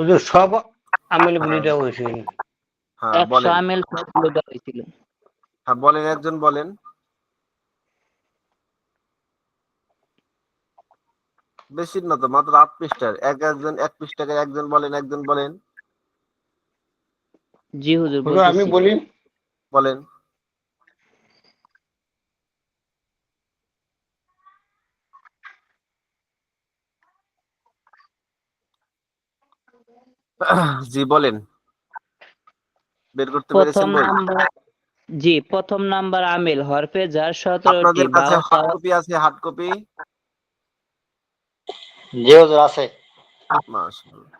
হুজুর সব আমেল বলে হ্যাঁ দেওয়া হয়েছিল। হ্যাঁ 100 বলেন। আমেল সবগুলো দেওয়া হয়েছিল। হ্যাঁ বলেন, একজন বলেন। বেশি না তো, মাত্র 8 পৃষ্ঠার। একজন 1 পৃষ্ঠাকে একজন বলেন, একজন বলেন। জি হুজুর হুজুর আমি বলতেছি। বলি, বলেন। জি বলেন, বের করতে প্রথম পেরেছেন বই? নাম্বার, জি প্রথম নাম্বার আমেল হরফে যার 17টি, আপনাদের কাছে হার্ড বাও কপি আছে? Hard copy? জি হুজুর আছে। মাশাআল্লাহ।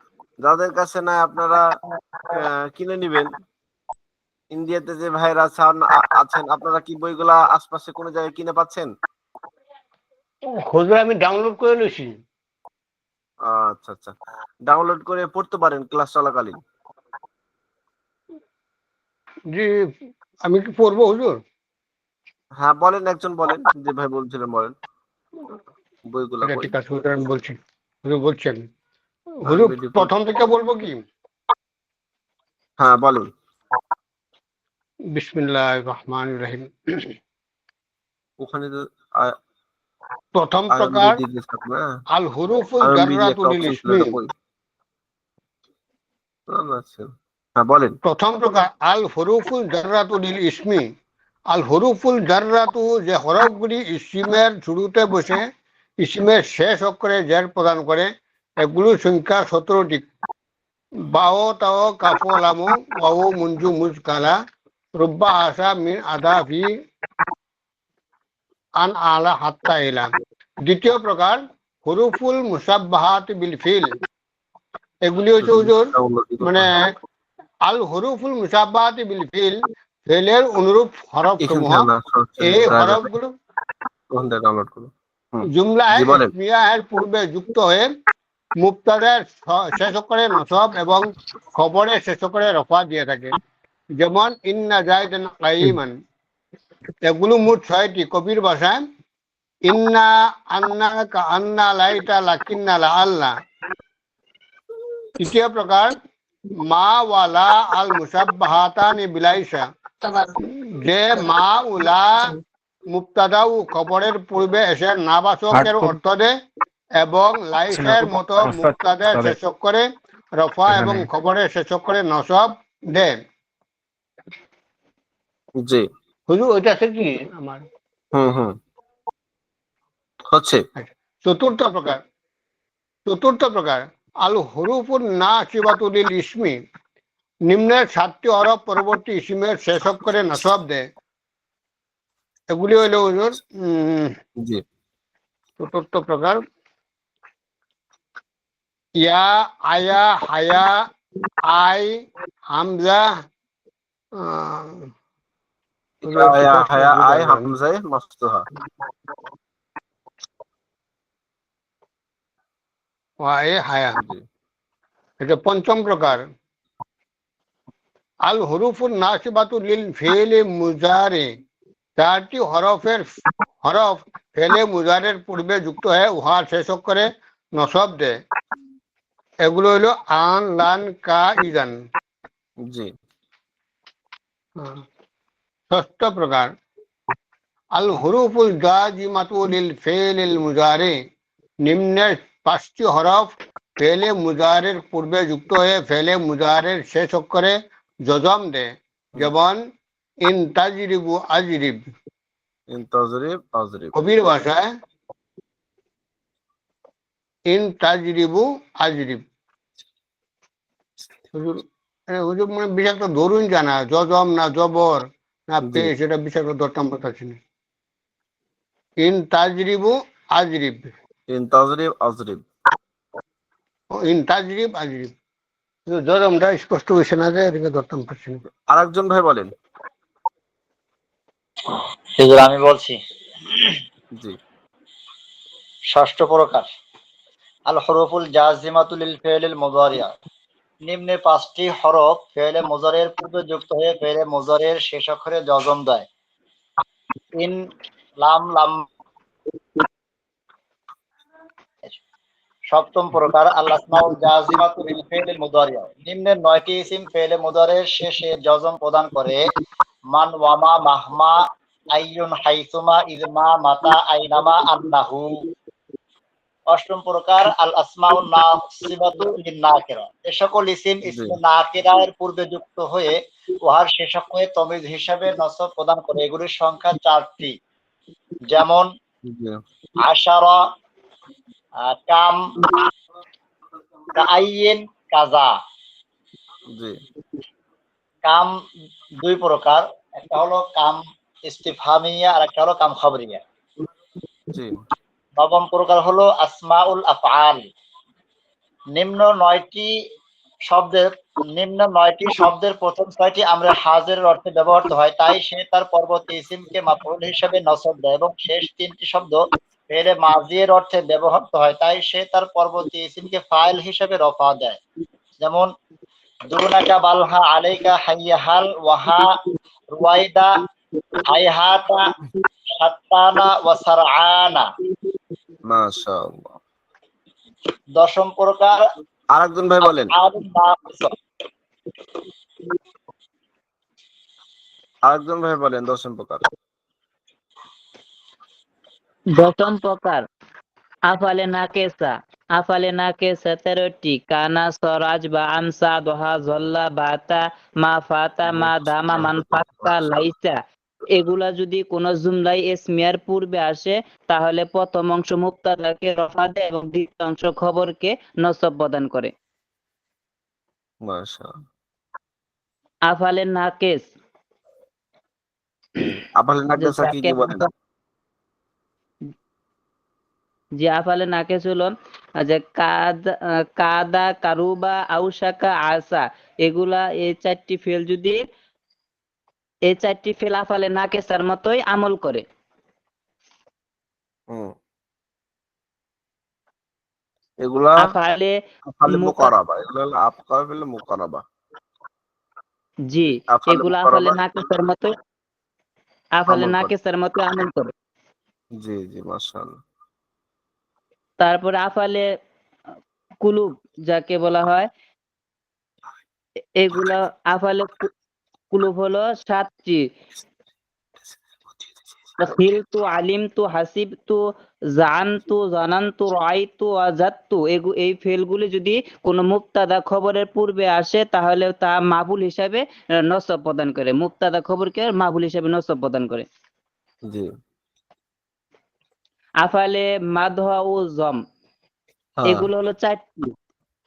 যাদের কাছে নাই আপনারা কিনে নিবেন। ইন্ডিয়াতে যে ভাইরা আছেন, আপনারা কি বইগুলা আশপাশে কোনো জায়গায় কিনে পাচ্ছেন? হুজুর আমি ডাউনলোড করে নিয়েছি। আচ্ছা আচ্ছা, ডাউনলোড করে পড়তে পারেন ক্লাস চলাকালীন। জি, আমি কি পড়বো হুজুর? হ্যাঁ বলেন, একজন বলেন, যে ভাই বলছিলেন বলেন বইগুলা আচ্ছা কই। ঠিক আছে হুজুর, আমি বলছি। হুজুর বলছি আমি। আমি হুজুর ভিডিও প্রথম থেকে বলবো কি? হ্যাঁ বলেন। বিসমিল্লাহির রহমানির রহিম। ওখানে তো প্রথম আয়ন প্রকার বিডি থাকবে না? আল হুরুফুল আয়ন বিডি জাররাতু একটা লিল অপশন ছিল, ইসমি। এটা কই? আচ্ছা হ্যাঁ বলেন। প্রথম প্রকার আল হুরুফুল জাররাতু লিল ইসমি। আল হুরুফুল জাররাতু, যে হরফগুলি ইসমের শুরুতে বসে ইসমের শেষ অক্ষরে জের প্রদান করে, এগুলোর সংখ্যা 17টি। বাও তাও কাফো লামু ওয়াও মুনজু মুজ কালা রুব্বা আসা মিন আদা ফি আন আলা হাত্তা ইলা। দ্বিতীয় প্রকার হুরুফুল মুসাব্বাহাত বিল ফিল। এগুলি হচ্ছে হুজুর মানে আল হুরুফুল মুসাব্বাহাত বিল ফিল, ফেলের অনুরূপ হরফ এখান সমূহ। থেকে না, সরাসরি এই ড্রাইভে হরফগুলো ওখান থেকে ডাউনলোড করো। জুমলায় জি বলেন। ইসমিয়াহের পূর্বে যুক্ত হয়ে মুবতাদার শেষ অক্ষরে নসব এবং খবরের শেষ অক্ষরে রফা দিয়ে থাকে। যেমন ইন্না জাইদান কাইমান। এগুলো মোট 6টি। কবির ভাষায় ইন্না, আন্না, আন্না, লাইতা, লাকিন্না, লা আল্লাহ। তৃতীয় প্রকার মা ওয়ালা আল মুসাব্বাহাতানি বিলাইসা, যে মা উলা মুবতাদা ও খবরের পূর্বে এসে নাবাচকের অর্থ দেয় এবং লাইসের মতো মুবতাদার শেষ করে রফা এবং খবরের শেষ করে নসব দেয়। জি হুজুর ওইটা আছে কি আমার? হুম হচ্ছে। চতুর্থ প্রকার আল হুরুফুন নাসিবাতু লিল ইসমি। নিম্নের 7টি হরফ পরবর্তী ইসমের শেষ অক্ষরে নসব দেয়। এগুলি হইল হুজুর জি চতুর্থ প্রকার ইয়া, আয়া, হায়া, আই, হামজা। ইয়া হায়া আই হামজায়ে মাফতুহা। হায়া। জি এটা পঞ্চম প্রকার আল হুরুফুন নাসিবাতু লিল ফিল মুজারে। 4টি হরফ ফেলে মুজারের পূর্বে যুক্ত হয়ে উহার শেষ অক্ষরে নসব দেয়। এগুলো হলো আন, লান, কা, ইজান। জি ষষ্ঠ প্রকার আল হুরুফুল জাজিমাতু লিল ফিল মুজারে। নিম্নের 5টি হরফ ফেলে মুজারের পূর্বে যুক্ত হয়ে ফেলে মুজারের শেষ অক্ষরে জজম দেয়। যেমন ইন তাজরিবু আজরিব। ইনতাজরিব আজরিব। কবির ভাষায় ইন তাজরিবু আজরিব। হুজুর মানে বিশেষ একটা ধরুন জানা, জজম না জবর না জি পেশ, এটা বিশেষ একটা ধরতাম পারছি না। ইন তাজরিবু আজরিব, ইনতাজরিব আজরিব। ইন তাজরিব আজরিব। জজমটা স্পষ্ট হয়েছে না, যে এদিকে ধরতাম পারছি না। আরেকজন ভাই বলেন। হুজুর আমি বলছি। জি ষষ্ঠ প্রকার আল হরফুল জাজিমাতু লিল ফি'লিল মুযারিআ। নিম্নে 5টি হরফ ফেলে মুজারের পূর্বে যুক্ত হয়ে ফেলে মুজারের শেষ অক্ষরে জজম দেয়। ইন, লাম, লাম। সপ্তম প্রকার আল আসমাউল জাযিমাতু লিল ফি'লিল মুদারিয়া। নিম্নের 9টি ইসিম ফি'লে মুদারির শেষে জজম প্রদান করে। মান, ওয়ামা, মাহমা, আইয়ুন, হাইসুমা, ইজমা, মাতা, আইনামা, আন্নাহু। অষ্টম প্রকার আল আসমাউন নাসিবাতু লিন নাকিরা। এ সকল ইসিম জি ইসমে নাকিরা এর পূর্বে যুক্ত হয়ে উহার শেষকে তমিজ হিসাবে নসব প্রদান করে। এগুলির সংখ্যা 4টি। যেমন জি আশারা, কাম, কাআইয়িন, কাজা। জি কাম 2 প্রকার, একটা হলো কাম ইস্তিফহামিয়া আর একটা হলো কাম খবরিয়া। জি নবম প্রকার হলো আসমাউল আফআল। নিম্ন 9টি শব্দের নিম্ন 9টি শব্দের প্রথম 6টি আমরে হাজিরের অর্থে ব্যবহৃত হয়, তাই সে তার পরবর্তী ইসিমকে মাফউল হিসেবে নসব দেয়, এবং শেষ 3টি শব্দ ফেলে মাজির অর্থে ব্যবহৃত হয়, তাই সে তার পরবর্তী ইসিমকে ফাইল হিসেবে রফা দেয়। যেমন দুনাকা, বালহা, আলাইকা, হাইয়াহাল, ওয়াহা, রুয়াইদা, হাইহাতা, সাত্তানা, ওয়াসারআনা। মাশাআল্লাহ। দশম প্রকার আরেকজন ভাই বলেন, আফআলুন নাকিসা। আরেকজন ভাই বলেন দশম প্রকার। দশম প্রকার আফালে নাকেসা। আফালে নাকেসা 13টি। কানা, সরাজ, বা আমসা, দোহা, জল্লা, বাতা, মা, ফাতা, মা, দামা, মান, ফাক্কা, লাইসা। এগুলা যদি কোন জুমলাই ইসমিয়ার পূর্বে আসে তাহলে প্রথম অংশ মুবতাদাকে রফা দেয় এবং দ্বিতীয় অংশ খবরকে নসব প্রদান করে। মাশাআল্লাহ। আফালে নাকেস আফালে নাকেসা কি কি বলেন? যে আফালে নাকেস হলো যে কাদা, কারুবা, আউশাকা, আসা। এগুলা এই চারটি ফেল আফালে নাকেসার মতোই আমল করে। হুম, এগুলা আফালে আফালে মুকা মুকারাবা, এগুলা হলো আফালে মুকারাবা। জি, আফালে এগুলা মুকারাবা আফালে আমল করে। নাকেসার মতো আমল করে। জি জি মাশাআল্লাহ। তারপরে আফালে কুলুব যাকে বলা হয়, এগুলা আফালে কুলুব হলো 7টি। খিলতু, আলিমতু, হাসিবতু, জানতু, জানান্তু, রাআইতু, ওয়াজাদতু। এই ফেলগুলি যদি কোনো মুবতাদা খবরের পূর্বে আসে তাহলে তা মাফুল হিসাবে নসব প্রদান করে। মুবতাদা খবরকে মাফুল হিসাবে নসব প্রদান করে। জি আফালে মাদহ ও জম, হ্যাঁ এগুলো হলো 4টি।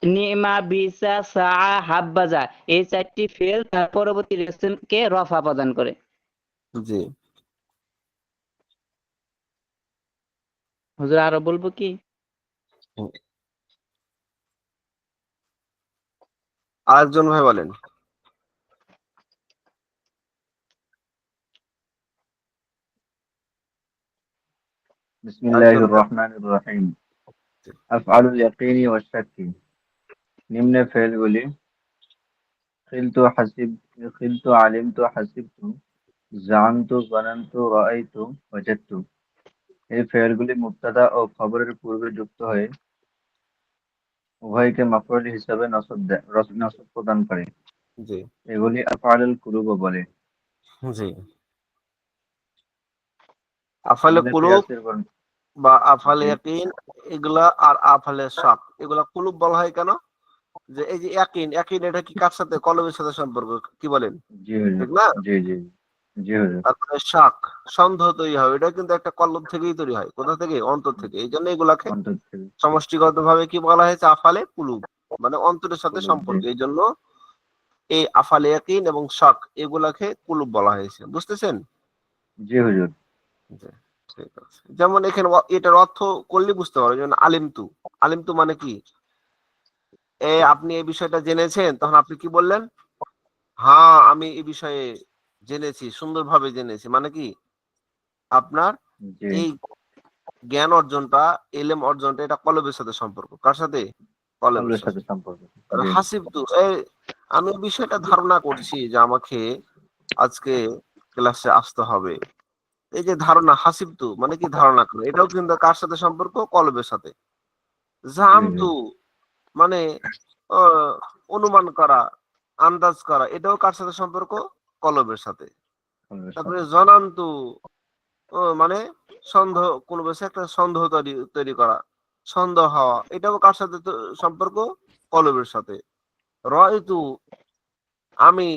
নিমা, বিসা, সাআ, হাব্বাজা। এই 4টি ফেল তার পরবর্তী কে রফা প্রদান করে। জি। হুজুর আরো বলবো কি? আরেকজন ভাই বলেন। বিসমিল্লাহির রহমানির রহিম। আফআলুল ইয়াকিনি ওয়াশ শাক্কি। নিম্নে ফেলগুলি খিলতু, খিলতু, আলিমতু, হাসিবতু, জানতু, যানানতু, রাআইতু, ওয়াজাদতু। এই ফেলগুলি মুবতাদা ও খবরের পূর্বে যুক্ত হয়ে উভয়কে মাফউল হিসাবে নসব প্রদান করে। জি এগুলি আফআলুল কুলুব বলে। জি। আফালে নিম্নে কুলুব কিয়াসের বর্ণনা। বা আফালে জি ইয়াকিন এগুলা, আর আফালে শাক এগুলা কুলুব বলা হয় কেন? যে এই যে ইয়াকিন, ইয়াকিন এটা কি কার সাথে? কলবের সাথে সম্পর্ক, কি বলেন? জি হুজুর। ঠিক না? জি জি জি হুজুর। তারপরে শাক, সন্দেহ তৈরি হয়, এটা কিন্তু একটা কলব থেকেই তৈরি হয়। কোথা থেকে? অন্তর থেকে। এই জন্য এগুলাকে অন্তর থেকে সমষ্টিগত ভাবে কি বলা হয়েছে? আফালে কুলুব, মানে অন্তরের সাথে কুলুব। জি সম্পর্ক। এই জন্য এই আফালে ইয়াকিন এবং শাক এগুলাকে কুলুব বলা হয়েছে। বুঝতেছেন? জি হুজুর। জি, ঠিক আছে। যেমন এখানে এটার অর্থ করলে বুঝতে পারো, যেমন আলিমতু। আলিমতু মানে কি? আপনি এই বিষয়টা জেনেছেন, তখন আপনি কি বললেন? হ্যাঁ, আমি এই বিষয়ে জেনেছি, সুন্দরভাবে জেনেছি। মানে কি? আপনার জি এই জ্ঞান অর্জনটা, এলেম অর্জনটা, এটা কলবের সাথে সম্পর্ক। কার সাথে? কলবের কলবের সাথে। সাথে সম্পর্ক। আর জি হাসিবতু, আমি এই বিষয়টা ধারণা করছি যে আমাকে আজকে ক্লাসে আসতে হবে। এই যে ধারণা, হাসিবতু মানে কি? ধারণা করে। এটাও কিন্তু কার সাথে সম্পর্ক? কলবের সাথে। জামতু মানে অনুমান করা, আন্দাজ করা, এটাও কার সাথে সম্পর্ক? কলবের সাথে। তারপরে জনান্তু মানে সন্দেহ, কোন বিষয়ে একটা সন্দেহ তৈরি করা, সন্দেহ হওয়া, এটাও কার সাথে সম্পর্ক? কলবের সাথে। রয়তু আমি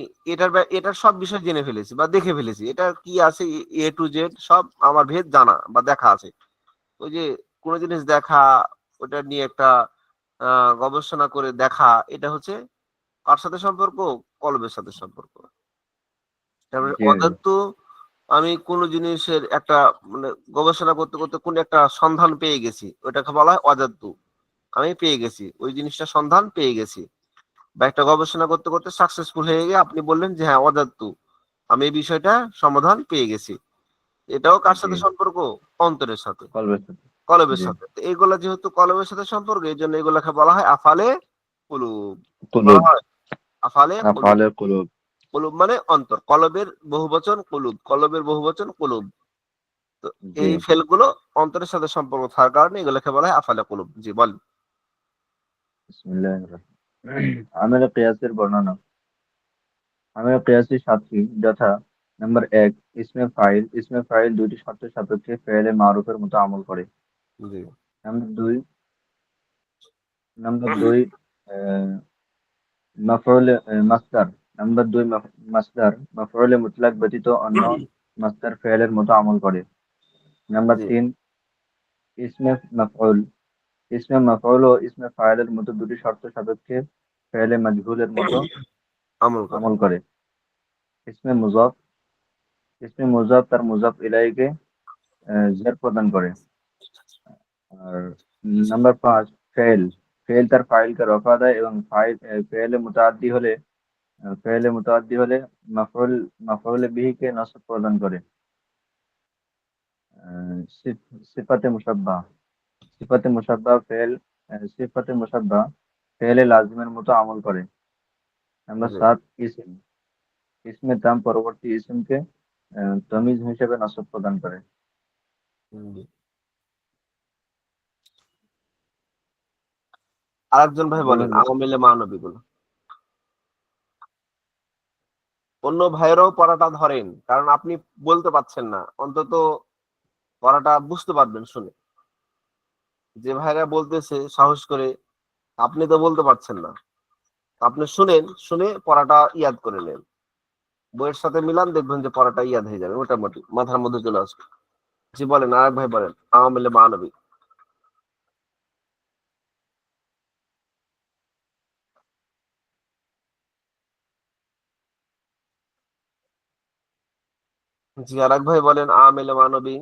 এটার সব বিষয় জেনে ফেলেছি বা দেখে ফেলেছি, এটা কি আছে এ টু জেড সব আমার ভেদ জানা বা দেখা আছে। ওই যে কোনো জিনিস দেখা, ওটা নিয়ে একটা গবেষণা করে দেখা, এটা হচ্ছে কার সাথে সম্পর্ক? কলবের সাথে সম্পর্ক। তারপরে অদত্ত আমি কোন জিনিসের একটা মানে গবেষণা করতে করতে কোন একটা সন্ধান পেয়ে গেছি, ওটাকে বলা হয় অজাদ্য। আমি পেয়ে গেছি, ওই জিনিসটা সন্ধান পেয়ে গেছি, বা একটা গবেষণা করতে করতে সাকসেসফুল হয়ে গিয়ে আপনি বললেন যে হ্যাঁ অজাদ্য, আমি এই বিষয়টা সমাধান পেয়ে গেছি। এটাও কার সাথে সম্পর্ক? অন্তরের সাথে, কলবের সাথে। তো এগুলা যেহেতু কলবের সাথে সম্পর্ক, এই জন্য এগুলাকে বলা হয় আফালে কুলুব। বলা হয় আফালে কুলুব। কুলুব মানে অন্তর, কলবের বহুবচন কুলুব, কলবের বহুবচন কুলুব। তো এই ফেলগুলো অন্তরের সাথে সম্পর্ক থাকার কারণে এগুলোকে বলা হয় আফালে কুলুব। জি বলেন। আমেল কিয়াসের বর্ণনা। আমেল কিয়াসের সাতটি যথা নাম্বার 1 ইসমে ফাইল দুইটি শর্তের সাপেক্ষে ফেলে মারুফের মতো আমল করে। G number 2 মাফউল মাসদার। নাম্বার 2 মাসদার মাফউল মুতলাক ব্যতীত অন্য মাসদার ফেলের মতো আমল করে। নাম্বার জি 3 ইসমে মাফউল ও ইসমে ফাইলের মতো দুটি শর্ত সাপেক্ষে ফেলে মাজহুলের মতো আমল করে। ইসমে মুজাফ তার মুজাফ ইলাইকে জের প্রদান করে। আর নাম্বার 5 ফেল তার ফাইলকে রফা দেয় এবং ফেলে মুতাআদ্দি হলে মাফউল বিহিকে নসব প্রদান করে। সিফাতে মুশাব্বাহ ফেলে লাজিমের মতো আমল করে। নাম্বার জি 7 ইসমে তাম পরবর্তী ইসমকে তমিজ হিসেবে নসব প্রদান করে। জি। আরেকজন ভাই বলেন আওয়ামিলে মানবী গুলো। অন্য ভাইয়েরাও পড়াটা ধরেন, কারণ আপনি বলতে পারছেন না, অন্তত পড়াটা বুঝতে পারবেন শুনে। যে ভাইরা বলতেছে সাহস করে, আপনি তো বলতে পারছেন না, আপনি শুনেন, শুনে পড়াটা ইয়াদ করে নেন, বইয়ের সাথে মিলান, দেখবেন যে পড়াটা ইয়াদ হয়ে যাবে, মোটামুটি মাথার মধ্যে চলে আসবে। জি বলেন, আরেক ভাই বলেন আওয়ামিলে মানবী। জি আরেক ভাই বলেন আওয়ামিলে মানবী।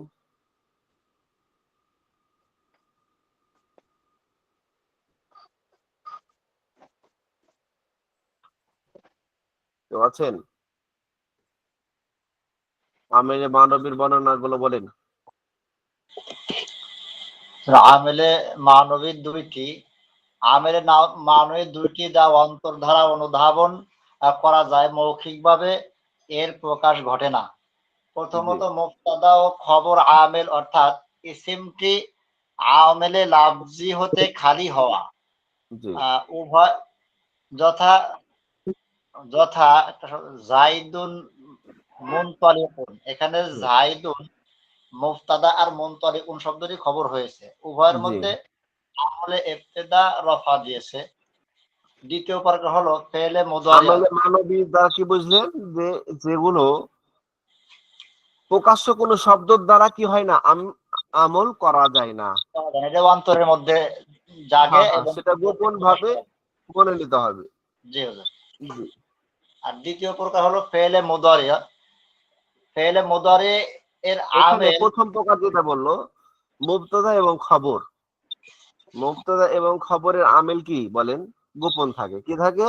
কেউ আছেন? আওয়ামিলে মানবীর বর্ণনা গুলো বলেন। আমেলে মানবীর দুইটি দ্বারা অন্তর্ধারা অনুধাবন করা যায়, মৌখিকভাবে এর প্রকাশ ঘটে না। প্রথমত মুবতাদা ও খবর আমেল, অর্থাৎ ইসিমটি আমেলে লাফজি হতে খালি হওয়া। উভয় যথা জাইদুন মুনতালিকুন, এখানে জাইদুন মুবতাদা আর মুনতালিকুন শব্দটি খবর হয়েছে, উভয়ের মধ্যে আমলে ইবতিদা রফা দিয়েছে। দ্বিতীয় প্রকার হলো ফেলে মুদারি। মানবী দ্বারা কি বুঝলেন? যে যেগুলো প্রকাশ্য কোন শব্দের দ্বারা কি হয় না, আমল করা যায় না, এটা অন্তরের মধ্যে জাগে এবং সেটা গোপন ভাবে বলে নিতে হবে। জি হুজুর। আর দ্বিতীয় প্রকার হলো ফেলে মুদারি এর এখানে আমেল। প্রথম প্রকার যেটা বললো মুবতাদা এবং খবর, মুবতাদা এবং খবরের আমেল কি বলেন? গোপন থাকে। কি থাকে?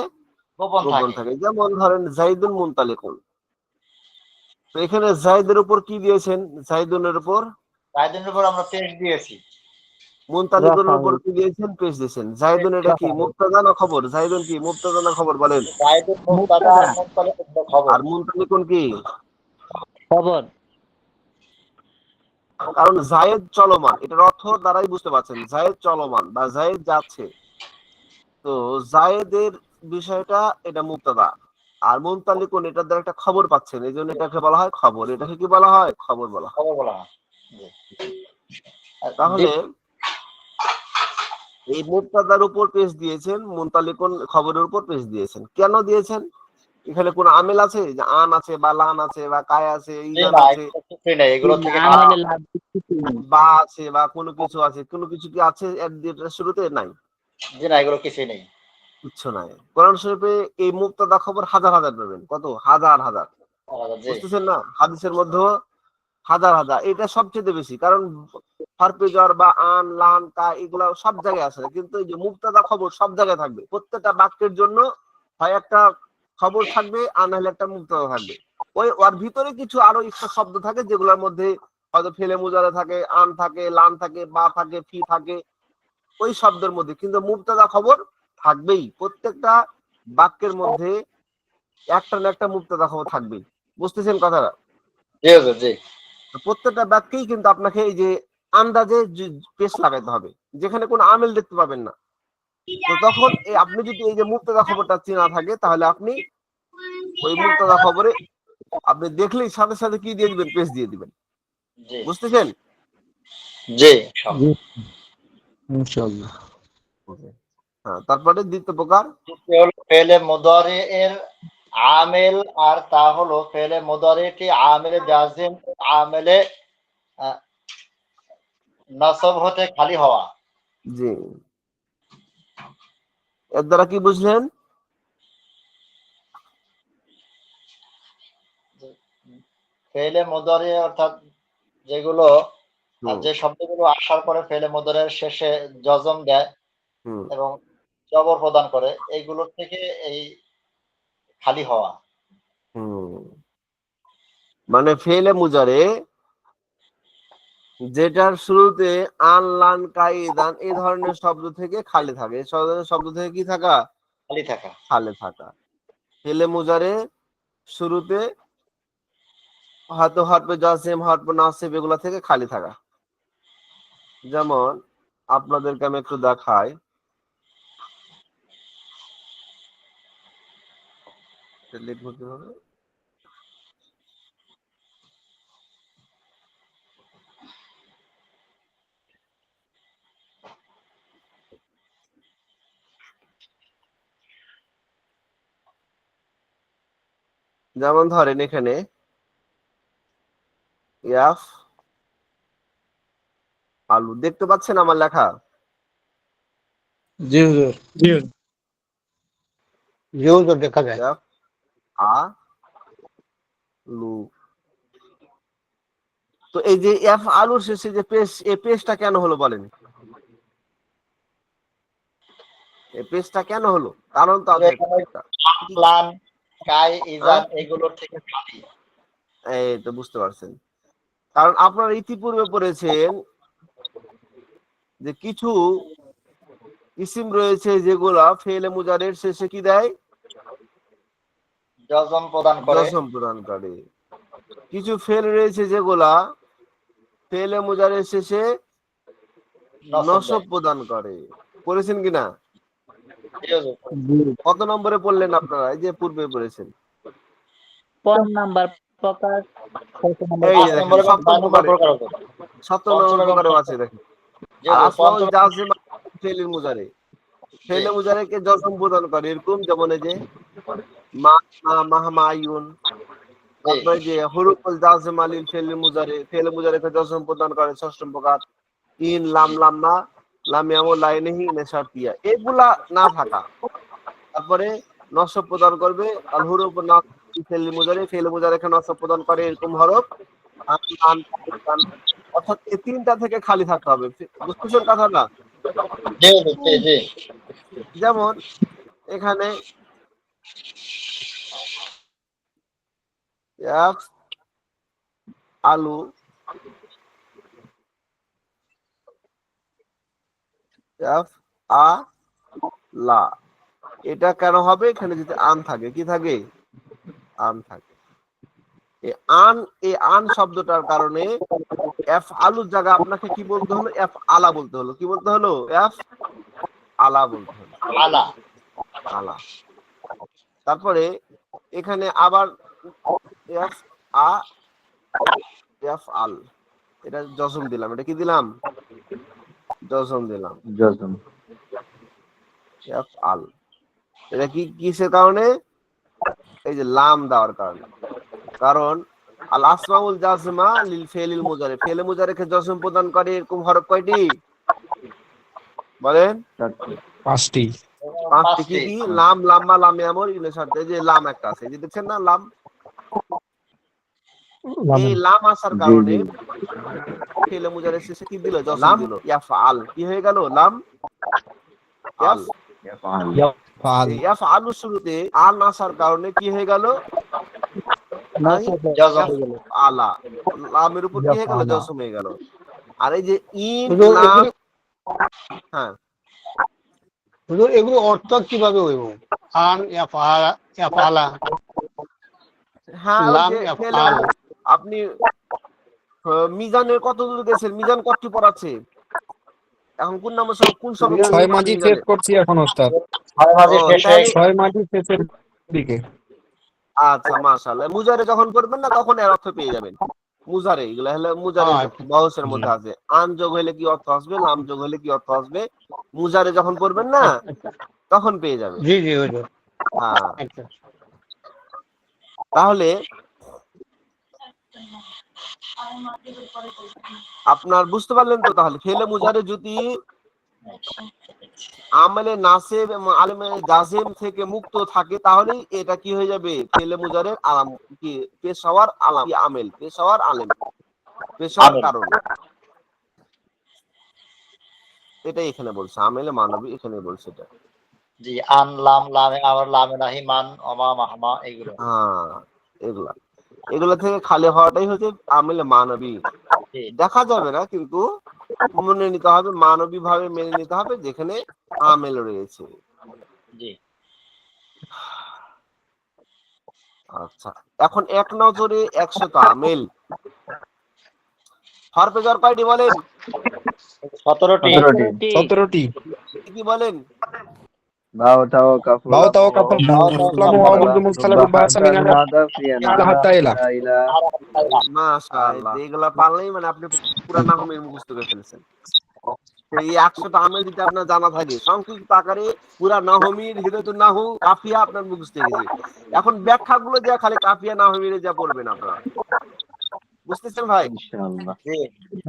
গোপন থাকে। যেমন ধরেন জাইদুন মুনতালিকুন, তো এখানে জাইদের উপর কি দিয়েছেন? জাইদুনের উপর আমরা পেশ দিয়েছি। মুনতালিকুনের উপর কি দিয়েছেন? পেশ দিয়েছেন। জাইদুন এটা কি মুবতাদা না খবর? জাইদুন কি মুবতাদা না খবর বলেন? জাইদুন মুবতাদা আর মুনতালিকুন খবর। আর মুনতালিকুন কি? খবর। কারণ জায়েদ চলমান, এটার অর্থ দ্বারাই বুঝতে পারছেন, জায়েদ চলমান বা জায়েদ যাচ্ছে। তো জায়েদের বিষয়টা এটা মুবতাদা, আর মুনতালিকুন এটার দ্বারা একটা খবর পাচ্ছেন, এই জন্য এটাকে বলা হয় খবর। এটাকে কি বলা হয়? খবর বলা হয়। খবর বলা হয়। জি। আর তাহলে এই মুবতাদার উপর পেশ দিয়েছেন, মুনতালিকুন খবরের উপর পেশ দিয়েছেন। কেন দিয়েছেন? এখানে কোন আমেল আছে যে আন আছে বা লান আছে বা কায় আছে, ইজান না, আছে, এগুলো কিছুই নেই, এগুলো থেকে আমলে লাভ কিছু নেই। বা আছে বা কোনো কিছু আছে, কোনো কিছু কি আছে এর শুরুতে? নাই, জি না, এগুলো কিছুই নেই। কিচ্ছু নাই। কোরআন শরীফে এই মুবতাদা খবর হাজার হাজার পাবেন, কত হাজার হাজার, জি বুঝতেছেন না? হাদিসের মধ্যে হাজার হাজার, এটা সবচেয়ে বেশি। কারণ হরফে জ্বর বা আন লান কা এগুলা সব জায়গায় আছে, কিন্তু এই যে মুবতাদা খবর সব জায়গায় থাকবে। প্রত্যেকটা বাক্যের জন্য হয় একটা খবর থাকবে, আর নাহলে একটা মুবতাদা থাকবে। ওর ভিতরে কিছু আরো এক্সট্রা শব্দ থাকে, যেগুলোর মধ্যে হয়তো ফেলে মুজারে থাকে, আন থাকে, লান থাকে, বা থাকে, ফি থাকে, ওই শব্দের মধ্যে। কিন্তু মুবতাদা খবর থাকবেই, প্রত্যেকটা বাক্যের মধ্যে একটা না একটা মুবতাদা খবর থাকবেই। বুঝতেছেন কথাটা? জি হুজুর, জি। প্রত্যেকটা বাক্যেই কিন্তু আপনাকে এই যে আন্দাজে পেশ লাগাইতে হবে, যেখানে কোনো আমেল দেখতে পাবেন না। তো তখন আপনি যদি এই যে মুবতাদা খবরটা চেনা থাকে, তাহলে আপনি ওই মুবতাদা খবরে আপনি দেখলেই সাথে সাথে কি দিয়ে দিবেন? পেশ দিয়ে দিবেন। জি বুঝতেছেন? জি। জি, ইনশাআল্লাহ। হ্যাঁ, তারপরে দ্বিতীয় প্রকার দ্বিতীয় হলো ফেলে মুদারি এর আমেল, আর তা হলো ফেলে মুদারিটি আমেলে জাজিম, আমেলে আহ, নসব হতে খালি হওয়া। জি, এর দ্বারা কি বুঝলেন? ফেলে মুদারি অর্থাৎ যেগুলো হুম যে শব্দগুলো আসার পরে ফেলে মুদারির শেষে জজম দেয় হুম এবং জবর প্রদান করে, এইগুলোর থেকে এই খালি হওয়া। হুম মানে ফেলে মুজারে যেটার শুরুতে আন লান কাইদান এই ধরনের শব্দ থেকে খালি থাকে, এই ধরনের শব্দ থেকে কি থাকা? খালি থাকা। খালি থাকা। ফেলে মুজারে শুরুতে হয়তো হরফে জাসিম, হরফে নাসিব এগুলা থেকে খালি থাকা। যেমন আপনাদেরকে আমি একটু দেখাই, লিখবো কিভাবে? যেমন ধরেন এখানে ইয়াফ আলু দেখতে পাচ্ছেন আমার লেখা? জি হুজুর, জি হুজুর, দেখা যায়। ইয়াফ আ লু। তো এই যে এফ আলুর শেষে যে পেশ, এই পেশটা কেন হলো বলেন? এই পেশটা কেন হলো? কারণ তো আছে এখানে একটা। লান কাই হ্যাঁ? ইজান এগুলোর থেকে খালি। এই তো বুঝতে পারছেন। কারণ আপনারা ইতিপূর্বে পড়েছেন যে কিছু ইসিম রয়েছে যেগুলা ফেলে মুজারের শেষে কি দেয়? জজম প্রদান করে। জজম প্রদান করে। কিছু ফেল রয়েছে যেগুলা ফেলে মুজারের শেষে নসব নসব দেয়। প্রদান করে। পড়েছেন কিনা? জি হুজুর। কত নম্বরে পড়লেন আপনারা? এই যে পূর্বে পড়েছেন। 5 নাম্বার প্রকার, 6 নাম্বার এই যে 5 প্রকার। দেখেন নম্বর এবং সপ্তম 9 নম্বর প্রকারে, প্রকার হবে। 7 পঞ্চম নম্বর এবং প্রকারেও আছে ষষ্ঠ। দেখেন। জি আর হুজুর, আসমাউল পঞ্চম এবং জাযিম ফেলিল মুজারে, জি ফেলে মুজারেকে জজম প্রদান করে, এরকম যেমন এই যে মা মাহমায়ুন। জি তারপরে যে হুরুফুল জাযিম আলিল ফেলিল মুজারে, ফেলে মুজারেকে জজম প্রদান করে, ষষ্ঠ প্রকার। ইন লাম লাম না, লাম ইয়ামুল লাইনহি নেশাতিয়া, এগুলা না থাকা। তারপরে নসব প্রদান করবে আল হুরুফ না ফেলিল মুজারে, ফেলে মুজারেকে নসব প্রদান করে এরকম হরফ। আন আন আন, অর্থাৎ এই তিনটা থেকে খালি থাকতে হবে। বুঝতেছেন কথা না? জি হুজুর, জি জি যেমন এখানে এক আলু, এফ আ লা, এটা কেন হবে? এখানে যদি আম থাকে, কি থাকে? আম থাকে। এই আন শব্দটার কারণে এফ আলুর জায়গায় আপনাকে কি বলতে হলো? এফ আলা বলতে হলো। কি বলতে হলো? এফ আলা বলতে হলো। আলা আলা। তারপরে এখানে আবার এফ আ এফ আল, এটা জজম দিলাম। এটা কি দিলাম? জজম দিলাম। জজম। এফ আল, এটা কি কিসের কারণে? এই যে লাম দেওয়ার কারণে। কারণ আল আসমাউল জাজমা লিল ফিলিল মুজারি, ফিল মুজারিকে জজম প্রদান করে এরকম হরফ কয়টি বলেন? 5টি। 5টি। কি কি? লাম, লাম্মা, লামে আমর, ইলে শর্ত। এই যে লাম একটা আছে, এই যে দেখছেন না লাম, এই লাম আসার জি কারণে জি ফিল মুজারি শেষে কি দিল? জজম দিল। ইয়াফআল কি হয়ে গেল? লাম আল। ইয়াফআল। ফাল। এই ইয়াফআলু শুরুতে আল আসার কারণে কি হয়ে গেল? জজম। আলা, লামের উপর কি হয়ে গেল? জজম হয়ে গেল। আর এই যে ইন হুজুর লাম, এগুলো হ্যাঁ হুজুর এগুলো অর্থ কিভাবে হইব? আন ইয়াফআলা, ইয়াফআলা, হ্যাঁ, ওই লাম যে ইয়াফআল। আপনি মিজানের কত দূর গেছেন? মিজান কতটি পড়াচ্ছে এখন? কোন নামের সব কোন সবক মিজান 6 মাঝি শেষ করছি এখন ওস্তাদ। 6 মাঝে ও, শেষ হয়ে তাহলে 6 মাঝি শেষের দিকে। আচ্ছা, মাশাআল্লাহ। মুজারে যখন করবেন না তখন এর অর্থ পেয়ে যাবেন। মুজারে, এগুলা হলো মুজারে বহসের মধ্যে আছে। আন যোগ হইলে কি অর্থ আসবে, লাম যোগ হইলে কি অর্থ আসবে, মুজারে যখন করবেন না তখন পেয়ে যাবেন। জি জি হুজুর। হ্যাঁ, আচ্ছা। তাহলে আপনার বুঝতে পারলেন তো? তাহলে ফেলে মুজারে যদি আমলে নাসিব এবং আলেমে জাজিম থেকে মুক্ত থাকে তাহলেই এটা কি হয়ে যাবে? ফেলে মুজারের আলাম, কি পেশাওয়ার আলাম, কি আমেল, পেশাওয়ার আলেম, পেশাওয়ার আমেল। কারণ। এটাই এখানে বলছে, আমেলে মানবী এখানে বলছে এটা। জি, আন লাম, লামে আবার, লামে নাহি, মান, অমা, মাহমা, এগুলো। হ্যাঁ, এগুলা এগুলা থেকে খালি হওয়াটাই হচ্ছে আমেলে মানবী। জি দেখা যাবে না, কিন্তু মেনে নিতে হবে, মানবী ভাবে মেনে নিতে হবে যেখানে আমেল রয়েছে। জি আচ্ছা, এখন এক নজরে 100টা আমেল। হরফে জ্বর কয়টি বলেন? 17টি। 17টি। 17টি। কি বলেন? বাও তাও কাফু বাও তাও কাফু লামু ওয়া মুযু মুসতালাবু বা সামিনা হাদা ফিয়ানা হাত্তা ইলা। ইলা। মাশাআল্লাহ, এগুলা পারলেই মানে আপনি পুরা নাহমির মুখস্থ করে ফেলেছেন। এই 100টা আমেল যদি আপনার জানা থাকে সংক্ষিপ্ত আকারে পুরা নাহমির হিদায়াতুন নাহু কাফিয়া আপনার মুখস্থ হয়ে গেছে। এখন ব্যাখ্যাগুলো যা খালি কাফিয়া নাহমিরে যা পড়বেন আপনারা, বুঝতেছেন ভাই? ইনশাআল্লাহ। জি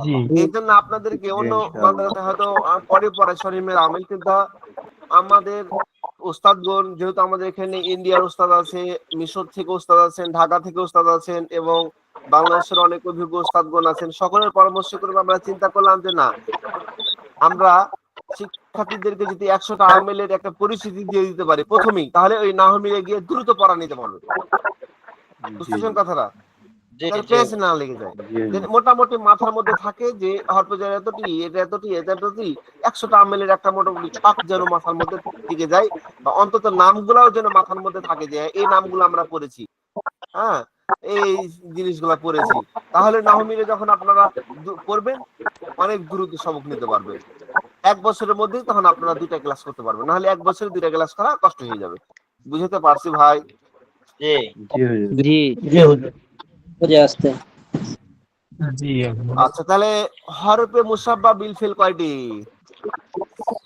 জি। এই জন্য আপনাদেরকে অন্য ইনশাআল্লাহ। মাদ্রাসায় হয়তো পরে পড়ায় শরীমের আমেল, কিন্তু আমাদের ওস্তাদগণ, যেহেতু আমাদের এখানে ইন্ডিয়ার ওস্তাদ আছে, মিশর থেকে ওস্তাদ আছেন, ঢাকা থেকে ওস্তাদ আছেন এবং বাংলাদেশের অনেক অভিজ্ঞ ওস্তাদগণ আছেন, সকলের পরামর্শ করে আমরা চিন্তা করলাম যে না, আমরা শিক্ষার্থীদেরকে যদি 100টা আমেলের একটা পরিস্থিতি দিয়ে দিতে পারি প্রথমেই, তাহলে ওই নাহমিলে গিয়ে দ্রুত পড়া নিতে পারবে। বুঝতেছেন কথাটা? জি তাহলে জি পেজ না লেগে যায়। জি জি। মোটামুটি মাথার মধ্যে থাকে যে হরফেজার এতটি, এটা এতটি, এটা এতটি, 100টা আমেলের একটা মোটামুটি ছক যেন মাথার মধ্যে থেকে যায়, বা অন্তত নামগুলাও যেন মাথার মধ্যে থাকে যে এই নামগুলো আমরা পড়েছি, হ্যাঁ এই জিনিসগুলা পড়েছি। তাহলে নাহমিলে যখন আপনারা পড়বেন অনেক দ্রুত সবক নিতে পারবেন। 1 বছরের মধ্যেই তখন আপনারা 2টা ক্লাস করতে পারবেন, নাহলে 1 বছরে 2টা ক্লাস করা কষ্ট হয়ে যাবে। বুঝতে পারছি ভাই? জি জি হুজুর। জি জি হুজুর। বুঝে আসতে। জি। আচ্ছা, তাহলে হরফে মুসাব্বা বিল ফিল কয়টি?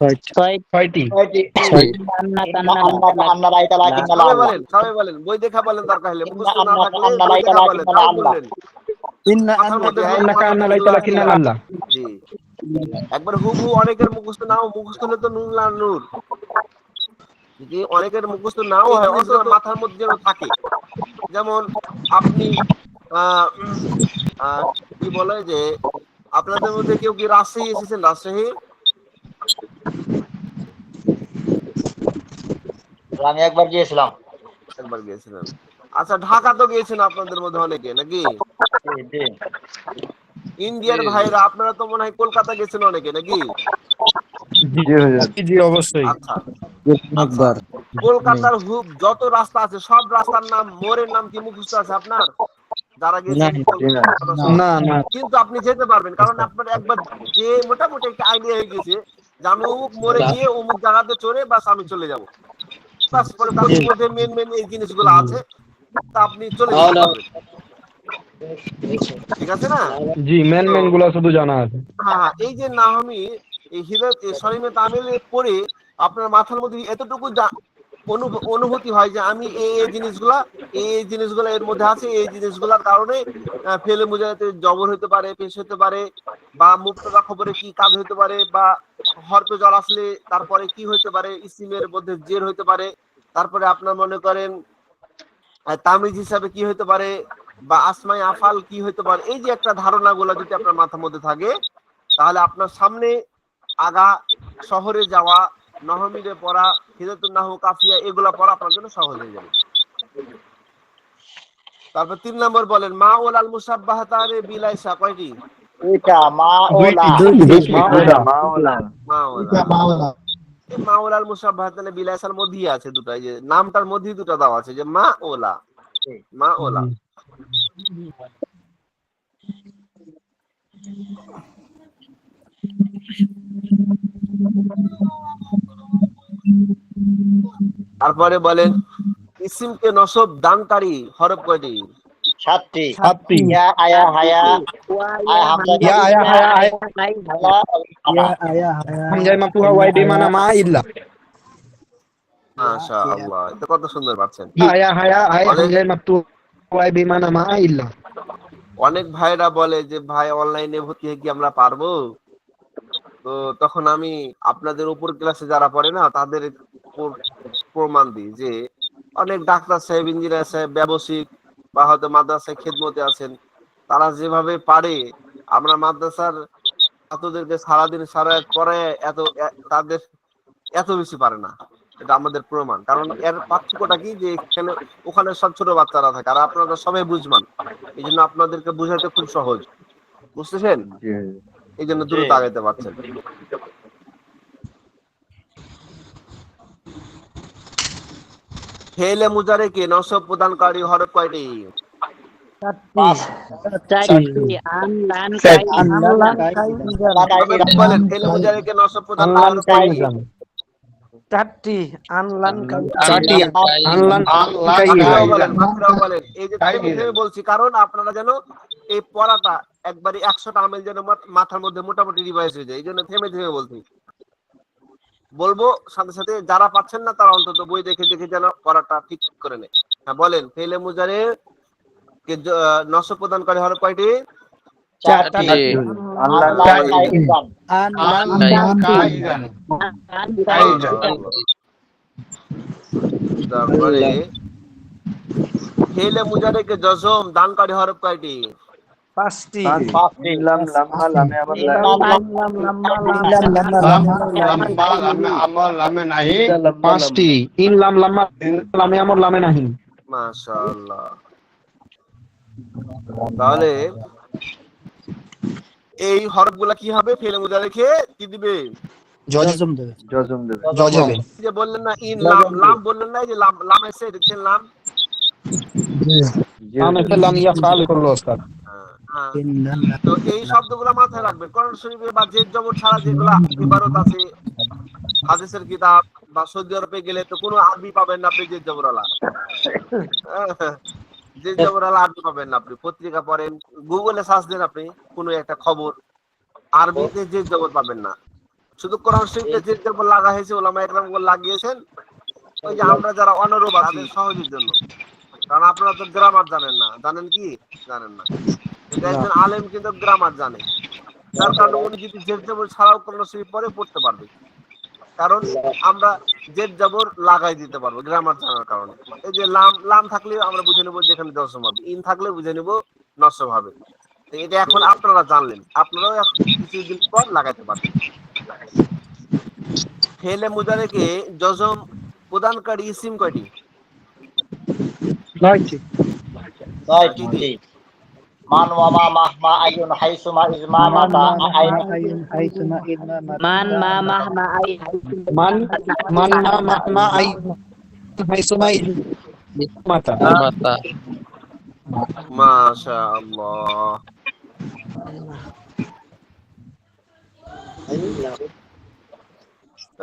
6টি। 6টি। আন্না ইন্না কান্না আন্নাকা আন্না রাইতা লাকিন্না সবাই আল্লাহ। বলেন, সবাই বলেন, বই দেখা বলেন, দরকার হলে ইন্না মুখস্থ না আন্নাকা থাকলে আন্না বই রাইতা দেখা বলেন, লাকিন্না তাও আল্লাহ। বললেন। মাথার মধ্যে আন্নাকা আন্না লাইতা লাকিন্না আল্লাহ। জি, একবার হুবহু অনেকের মুখস্থ নাও, মুখস্থ হলে তো নূর না নূর। যদি অনেকের মুখস্থ নাও হয়, অন্তত মাথার মধ্যে যেন থাকে। যেমন আপনি আহ আহ, কি বলে যে আপনাদের মধ্যে কেউ কি রাজশাহী এসেছেন? রাজশাহী আমি একবার গিয়েছিলাম। একবার গিয়েছিলেন। আচ্ছা, ঢাকা তো গিয়েছেন আপনাদের মধ্যে অনেকে নাকি? জি জি ইন্ডিয়ার ভাইরা আপনারা তো মনে হয় কলকাতা গেছেন অনেকে নাকি? জি জি হুজুর। জি অবশ্যই। আচ্ছা আচ্ছা, কলকাতার যত রাস্তা আছে সব রাস্তার নাম, মোড়ের নাম কি মুখস্থ আছে আপনার? যারা গেছেন না না কিন্তু আপনি যেতে পারবেন, কারণ আপনার একবার যে মোটামুটি একটা আইডিয়া হয়ে গেছে যে আমি অমুক মোড়ে গিয়ে অমুক জায়গাতে চড়ে বাস আমি চলে যাব, বাস পরে তার মধ্যে মেন এই জিনিসগুলো আছে, তা আপনি চলে যেতে পারবেন। ঠিক আছে না? জি মেন মেন গুলো শুধু জানা আছে। হ্যাঁ, এই যে নাহমি এই হিদায়াত সলিমে তামিলে পড়ে আপনার মাথার মধ্যে এতটুকু অনুভূতি হয় যে আমি এই জিনিসগুলা এর মধ্যে আছে, এই জিনিসগুলোর কারণে ফেলে মুজাহিতে জবর হতে পারে, পেশ হতে পারে, বা মুবতাদা খবরে কি কাজ হতে পারে, বা হরফে জ্বর আসলে তারপরে কি হতে পারে, ইসিমের মধ্যে জের হতে পারে, তারপরে আপনার মনে করেন তামিজ হিসাবে কি হতে পারে, বা আসমাই আফাল কি হতে পারে। এই যে একটা ধারণাগুলো যদি আপনার মাথার মধ্যে থাকে, তাহলে আপনার সামনে আগা শহরে যাওয়া, নহমিদে পড়া, হিদায়াতুন নাহু কাফিয়া এগুলা পড়া আপনার জন্য সহজ হয়ে যাবে। তারপর 3 নম্বর বলেন মা ওয়াল আল মুসাব্বাহাতানে বিলাইসা, কয়টি? দুইটা, মা ও লা। মা ওয়াল আল মুসাব্বাহাতানে বিলাইসার মধ্যেই আছে দুটো, এই যে নামটার মধ্যেই দুটো দেওয়া আছে যে মা ওলা, মা ওলা। তারপরে বলেন ইসিমকে নসব দানকারী হরফ কয়টি? 7টি। সাতটি। ইয়া আয়া হায়া আয়া হামজা ইয়া আয়া হায়া আয়া হায়া হামজা মাফতুহা ওয়াই বিমানা মা ইল্লা। মাশাআল্লাহ, এটা কত সুন্দর পাচ্ছেন। আয়া হায়া আয়া হামজা মাফতুহা ওয়াই বিমানা মা ইল্লা। অনেক ভাইরা বলে যে ভাই অনলাইনে ভর্তি হয়ে কি আমরা পারবো? তো তখন আমি আপনাদের উপর ক্লাসে যারা পড়ে না তাদের প্রমাণ দিই যে অনেক ডাক্তার সাহেব, ইঞ্জিনিয়ার সাহেব, ব্যবসায়িক বা হয়তো মাদ্রাসায় খেদমতে আছেন, তারা যেভাবে পারে আমরা মাদ্রাসার ছাত্রদেরকে সারাদিন সারা রাত পড়ায় তাদের এত বেশি পারে না। এটা আমাদের প্রমাণ। কারণ এর পার্থক্যটা কি যে এখানে ওখানে সব ছোট বাচ্চারা থাকে আর আপনারা সবাই বুঝমান, এই জন্য আপনাদেরকে বুঝাতে খুব সহজ, বুঝতেছেন? এই জন্য দ্রুত আগাইতে পারছেন। ফেলে মুজারেকে নসব প্রদানকারী হরফ কয়টি? বলেন ফেলে মুজারেকে নসব প্রদানকারী হরফ কয়টি? 4টি। আনলান বলেন এই যে থেমে বলছি কারণ আপনারা যেন এই পড়াটা একবারে 100টা আমেল যেন মাথার মধ্যে মোটামুটি রিভাইজ হয়ে যায়, এই জন্য থেমে বলছি। বলবো সাথে সাথে যারা পাচ্ছেন না তারা অন্তত বই দেখে যেন পড়াটা ঠিক করে নেয়। হ্যাঁ বলেন ফেলে মুজারে কে নসব প্রদান করে হরফ কয়টি? 4টি। তারপরে ফেলে মুজারেকে জজম দানকারী হরফ কয়টি? 5টি। পাঁচটি। ইন লাম লাম্মা লামে আমর লামে নাহি। মাশাআল্লাহ। তাহলে এই হরফগুলা কি হবে? ফেলে মুজারেকে কি দিবে? জজম দেবে। যে বললেন না ইন লাম বললেন না, এই যে লাম এসে দেখছেন লাম, আমি লাম ইয়াফআল করলো ওস্তাদ। তো এই শব্দগুলো মাথায় রাখবেন। কোরআন শরীফে বা জেদ জবর ছাড়া যেগুলা ইবারত আছে হাদিসের কিতাব বা সৌদি আরবে গেলে তো কোনো আরবি পাবেন না আপনি জেদ জবরওয়ালা, জেদ জবরওয়ালা আরবি পাবেন না। আপনি পত্রিকা পড়েন, গুগলে সার্চ দেন, আপনি কোনো একটা খবর আরবিতে জেদ জবর পাবেন না। শুধু কোরআন শরীফে জেদ জবর লাগা হয়েছে, ওলামা একরাম লাগিয়েছেন ওই যে আমরা যারা অনরব আছি সহজের জন্য, কারণ আপনারা তো গ্রামার জানেন না। জানেন কি? জানেন না। কিন্তু একজন আলেম কিন্তু গ্রামার জানে, যার কারণে উনি যদি জেদ জবর ছাড়াও কোরআন শরীফ পড়ে পড়তে পারবে, কারণ আমরা জেদ জবর লাগাই দিতে পারবো গ্রামার জানার কারণে। এই যে লাম থাকলে আমরা বুঝে নেবো যেখানে দশম হবে, ইন থাকলে বুঝে নেবো নসব হবে। এটা এখন আপনারা জানলেন, আপনারাও কিছুদিন পর লাগাইতে পারবেন। ফেলে মুজারেকে জজম প্রদানকারী ইসিম কয়টি? 9টি। মান ওয়া মা মাহমা আইয়ুন হাইসুমা ইজমা মাতা আইন মান মা মাহ মা আই মান মা আই হাইসুমা মাতা। মাশাআল্লাহ।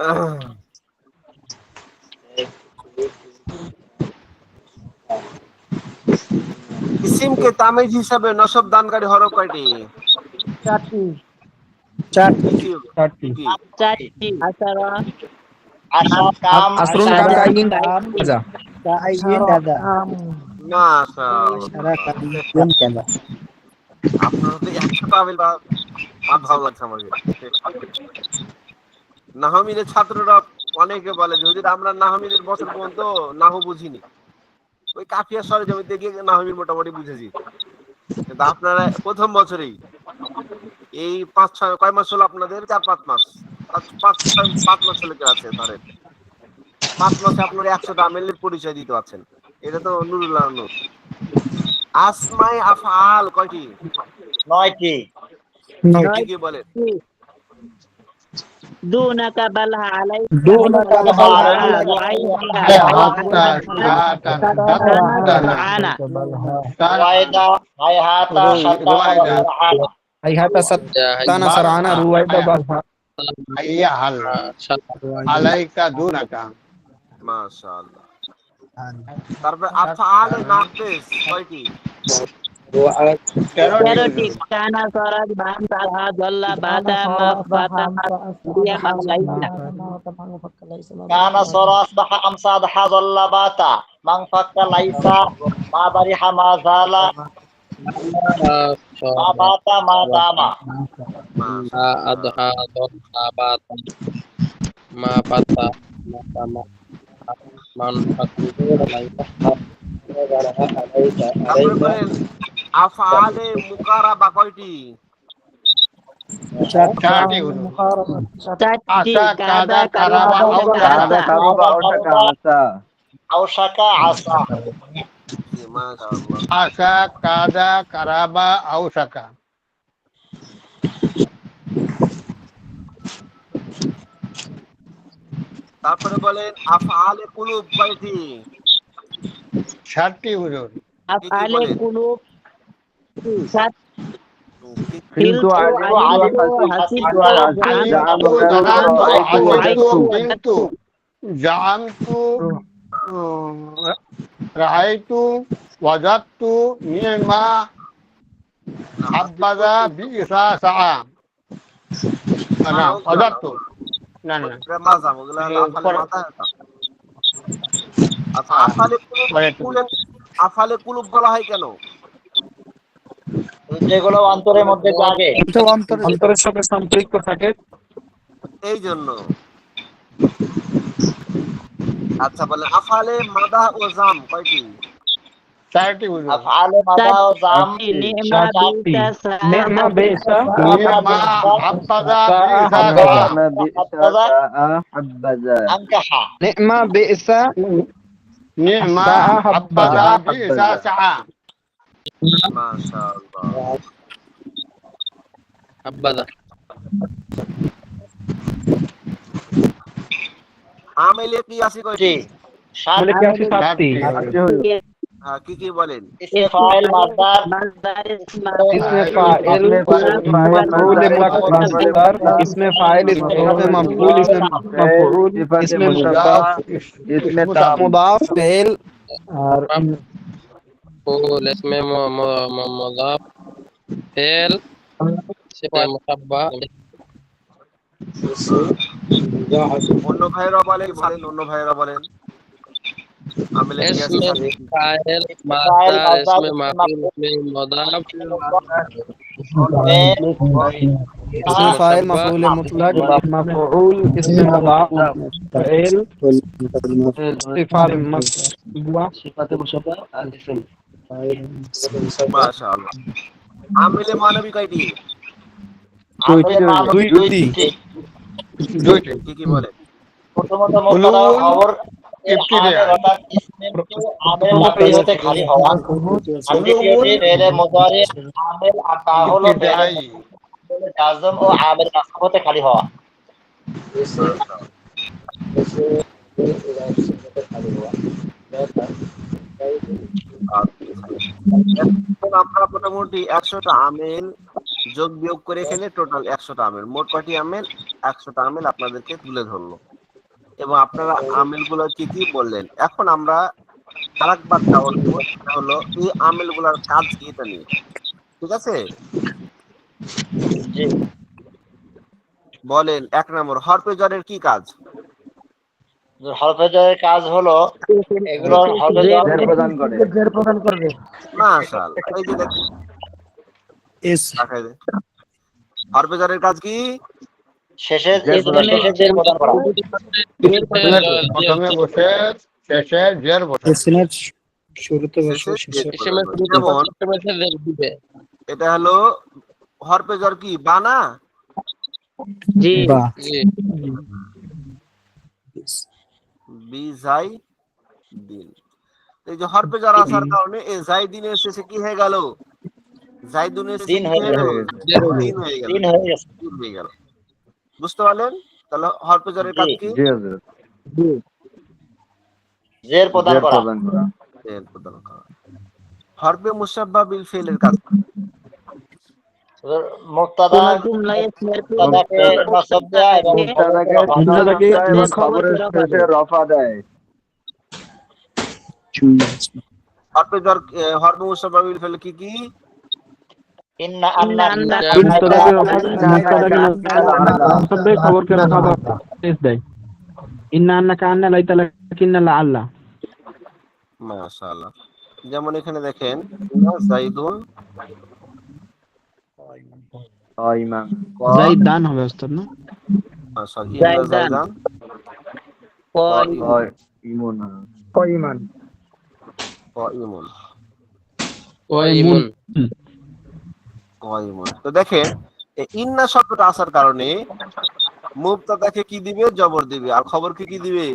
আহ, ইসিমকে তামিজ হিসাবে নসব দানকারী হরফ কয়টি? চারটি চারটি কি চারটি। কি? চারটি আসারা আশা কাম আসরুন আসারা কাকা আইন কাম কাজা কাইন কাদা সারা মাশাআল্লাহ। কাইন কাদা আপনার তো 100 তামিল বা ভালো লাগছে আমাকে। নাহমিদের ছাত্ররা অনেকে বলে যে হুজুর আমরা নাহমিদের বছর পর্যন্ত নাহু বুঝিনি, ওই কাফিয়া সরজমিতে গিয়ে নাহমি মোটামুটি বুঝেছি। কিন্তু আপনারা প্রথম বছরেই এই 5-6 কয় মাস হলো আপনাদের? 4-5 মাস, 5 মাস হলে আছে ধরেন, 5 মাসে আপনারা 100 আমেলের পরিচয় দিতে পারছেন। এটা তো নুরুল্লাহ নূর। আসমাই আফআল কয়টি? 9টি। কি কি বলেন? দুনাকা বালহা আলাইকা দুনাকা বালহা বালহা রুআইহা আনা রুয়াইদা হাইহাতা সাতানা ওয়া সারআনা। হাইহাতা সাতানা সারানা রুয়াইদা বালহা হাইয়া হাল আলাইকা দুনাকা। মাশাআল্লাহ। তারপরে আফআলে নাকিস কয়টি? 13টি কানা সরাজ বান তাহা জল্লা বাতা মা ফাতা দিয়া মালাইকা কানা সরা আসবাহা আমসা আদহা যাল্লা বাতা মান ফাক্কা লাইসা মা বারিহা মা জালা মা বাতা মা দামা। মাশাআল্লাহ। তারপরে বলেন আফআলে মুকারাবা কয়টি? চারটি হলো চারটি আশা কাদা কাদা কারাবা কারাবা আওতা কারুবা আউশাকা আসা। আওশাকা আসা। মাশাআল্লাহ। আশা কাদা কারাবা আউসাকা। তারপরে বলেন আফআলে কুলুব কয়টি? 7টি হুজুর। আফআলে বলেন? কুলুব সাত কিন্তু কিলতু আলিমতু হাসিবতু আলিমতু জানাতু জানাতু রাআইতু আসিবতু কিন্তু জাআমতু রাআইতু ওয়াজাদতু নি'মা হাব্বাযা বি'সা সাআ। না ওয়াজাদতু না না এটা মাজাম, ওগুলা হলো আফআলে মাথা। আচ্ছা আফআলে কুলুব বলা হয় কেন? যেগুলো অন্তরের মধ্যে জাগে। অন্তরের সাথে সম্পৃক্ত থাকে। এই জন্য। আচ্ছা বলেন আফআলে মাদা ও জাম কয়টি? 4টি হুজুর। আফআলে মাদা ও জাম নি'মা বিসা নেমা বেসা নি'মা হাব্বাযা বি'সা হাব্বাযা। সাআ। বি'সা হাব্বাযা। আনকাহা। নেমা বেসা নি'মা হাব্বাযা বি'সা সাআ। মাশাআল্লাহ। আমেলে কি আছে কয়টি? বলে কি আছে 7টি। কি কি বলেন? ইসমে ফাইল মাসদার इसमें फाइल मफऊल मुक़द्दर इसमें फाइल इसमें मफऊल इसमें मफऊल इसमें मुज़ाफ इसमें ताब मुदाफ फेल और অন্য ভাইরা বলেন, অন্য ভাইরা বলেন আমেলে কি আছে? इसमें फाइल मफऊल मुतलक मफऊल इसमें मुदाफ फेल सिफात মাশাআল্লাহ। আমেলে মানবী কয়টি? দুইটি দুইটি। কি কি বলেন? প্রথমত মুবতাদা ও খবর ইবতিদা। আমেল অর্থাৎ ইসমে আমেল মাফি হতে খালি হওয়া। আর দ্বিতীয়টি ফেলে মুযারি আমেল আর তা হলো ইবতিদাই। ফেলে জাযম ও আমেল নাসব হতে খালি হওয়া। এখন আমরা মোটামুটি 100টা আমেল যোগ বিয়োগ করে এখানে টোটাল 100টা আমেল, মোট কয়টি আমেল? 100টা আমেল আপনাদেরকে তুলে ধরলো এবং আপনারা আমেল গুলো কি কি বললেন। এখন আমরা আরেকবার চাওয়াল দিব, সেটা হলো এই আমেল গুলার কাজ কি এটা নিয়ে। ঠিক আছে, জি বলেন 1 নম্বর হরফে জরের কি কাজ? হরফে জরের কাজ হলো এগুলো হরফে জর জের প্রদান করে। জের প্রদান করবে মাশাআল্লাহ, এই যে দেখেন এস দেখাই দে। হরফে জরের কাজ কি? শেষে জের প্রদান করা। শেষে জের প্রদান করা। প্রথমে বসে শেষে জের বসে। এসনের শুরুতে বসে শেষে শেষে জের প্রদান করে। যেমন এটা হলো হরফে জর কি? বানা। জি বা বিজাই দিন। এই যে হরফে জর আসার কারণে এই জাইদিনের শেষে কি হয়ে গেল? জাইদুনের শেষে দিন কি হয়ে হয়ে গেল? গেল। দিন হয়ে গেল। দিন হয়ে গেছে। দিন হয়ে গেল। বুঝতে পারলেন? তাহলে হরফে জরের কাজ কি? জি হযরত। জের প্রদান জের করা। প্রদান করা। এর প্রদান করা। হরফে মুসাব্বা বিল ফিলের কাজ কি? মুক্তাদা কুনতুম লা ইয়াসমির মুক্তাদাকে নসব দেয়া এবং মুবতাদাকে মুবতাদাকে নসব দেয় এবং খবরের শেষে রফা দেয়। হরফে মুসাব্বা বিল ফিল কি কি? ইন্না আন্না মুবতাদাকে নসব দেয়, খবরকে রফা দেয়। ইন্না আন্নাকা আন্না লাইতা লাকিন্না লা আল্লাহ। মাশাআল্লাহ। যেমন এখানে দেখেন ইন্না যাইদুন কাইমান। যাইদান হবে ওস্তাদ না? সরি ইন্না যাইদান। যাইদান ইমন। কয়মান কাইমুন কয়মুন। কাইমুন। তো দেখেন এই ইন্না শব্দটা আসার কারণে মুবতাদাকে কি দিবে? জবর দিবে। আর খবরকে কি দিবে?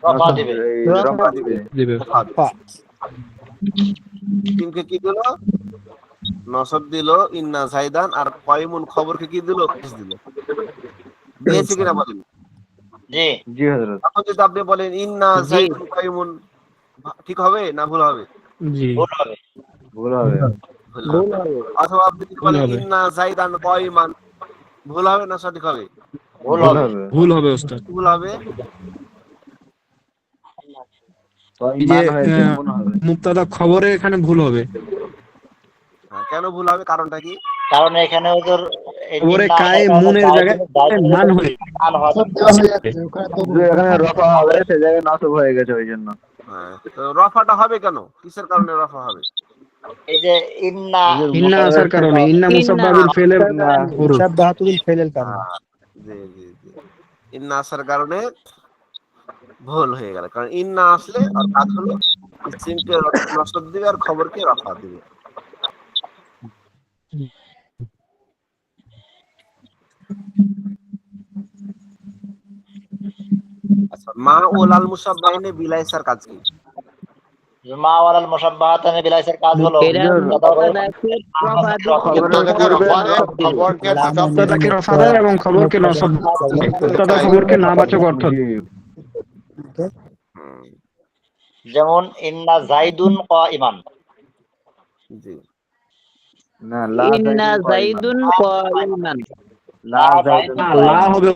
রফা দিবে। রফা দিবে। দিবে। ইসিমকে কি দিল? নসব দিল ইন্না যাইদান। আর কাইমুন খবরকে কি দিল? পেশ দিল। দিয়েছে কিনা বলেন? জি জি হযরত। এখন যদি আপনি বলেন ইন্না যাইদুন কাইমুন, ঠিক হবে না ভুল হবে? জি ভুল হবে। ভুল হবে। ভুল হবে। অথবা আপনি যদি বলেন হবে। ইন্না যাইদান কাইমান, ভুল হবে না সঠিক হবে? ভুল ভুল হবে। হবে। ভুল হবে ওস্তাদ। ভুল হবে। এই যে কাইমান হয়েছে এমন হবে। মুবতাদা খবরে এখানে ভুল হবে। কেন ভুল হবে? কারণটা কি? কারণ এখানে ওদের খবরে কায়ে মুনের জায়গায় মান হয়ে এখানে রফা হবে, সে জায়গায় নাসব হয়ে গেছে ওই জন্য। তো রফাটা হবে কেন? কিসের কারণে রফা হবে? এই যে ইন্না ইন্না আসার কারণে, ইন্না মুসাব্বা বিল ফিলের হুরুফ। মুসাব্বাহাতুল ফেলের কারণে জি জি জি। ইন্না আসার কারণে ভুল হয়ে গেল। কারণ ইন্না আসলে আর কাজ হলো ইসিমকে নসব দিবে আর খবরকে রফা দিবে। আচ্ছা, মা ও লাল মুসাব্বাহিনে বিলাইসার কাজ কি? মা ওয়ালাল মুসাব্বাহাতানি বিলাইসের কাজ হলো এরা মুবতাদাকে রফা মুবতাদাকে রফা দেয়, খবরকে নসব মুবতাদাকে রফা দেয় এবং খবরকে নসব দেয়। মুবতাদা খবরকে নাবাচক অর্থ দেয়। যেমন ইন্না যাইদুন কাইমান। জি। না, লা ইন্না যাইদুন যাইদুন কাইমান। কাইমান। লা যাইদুন লা হবে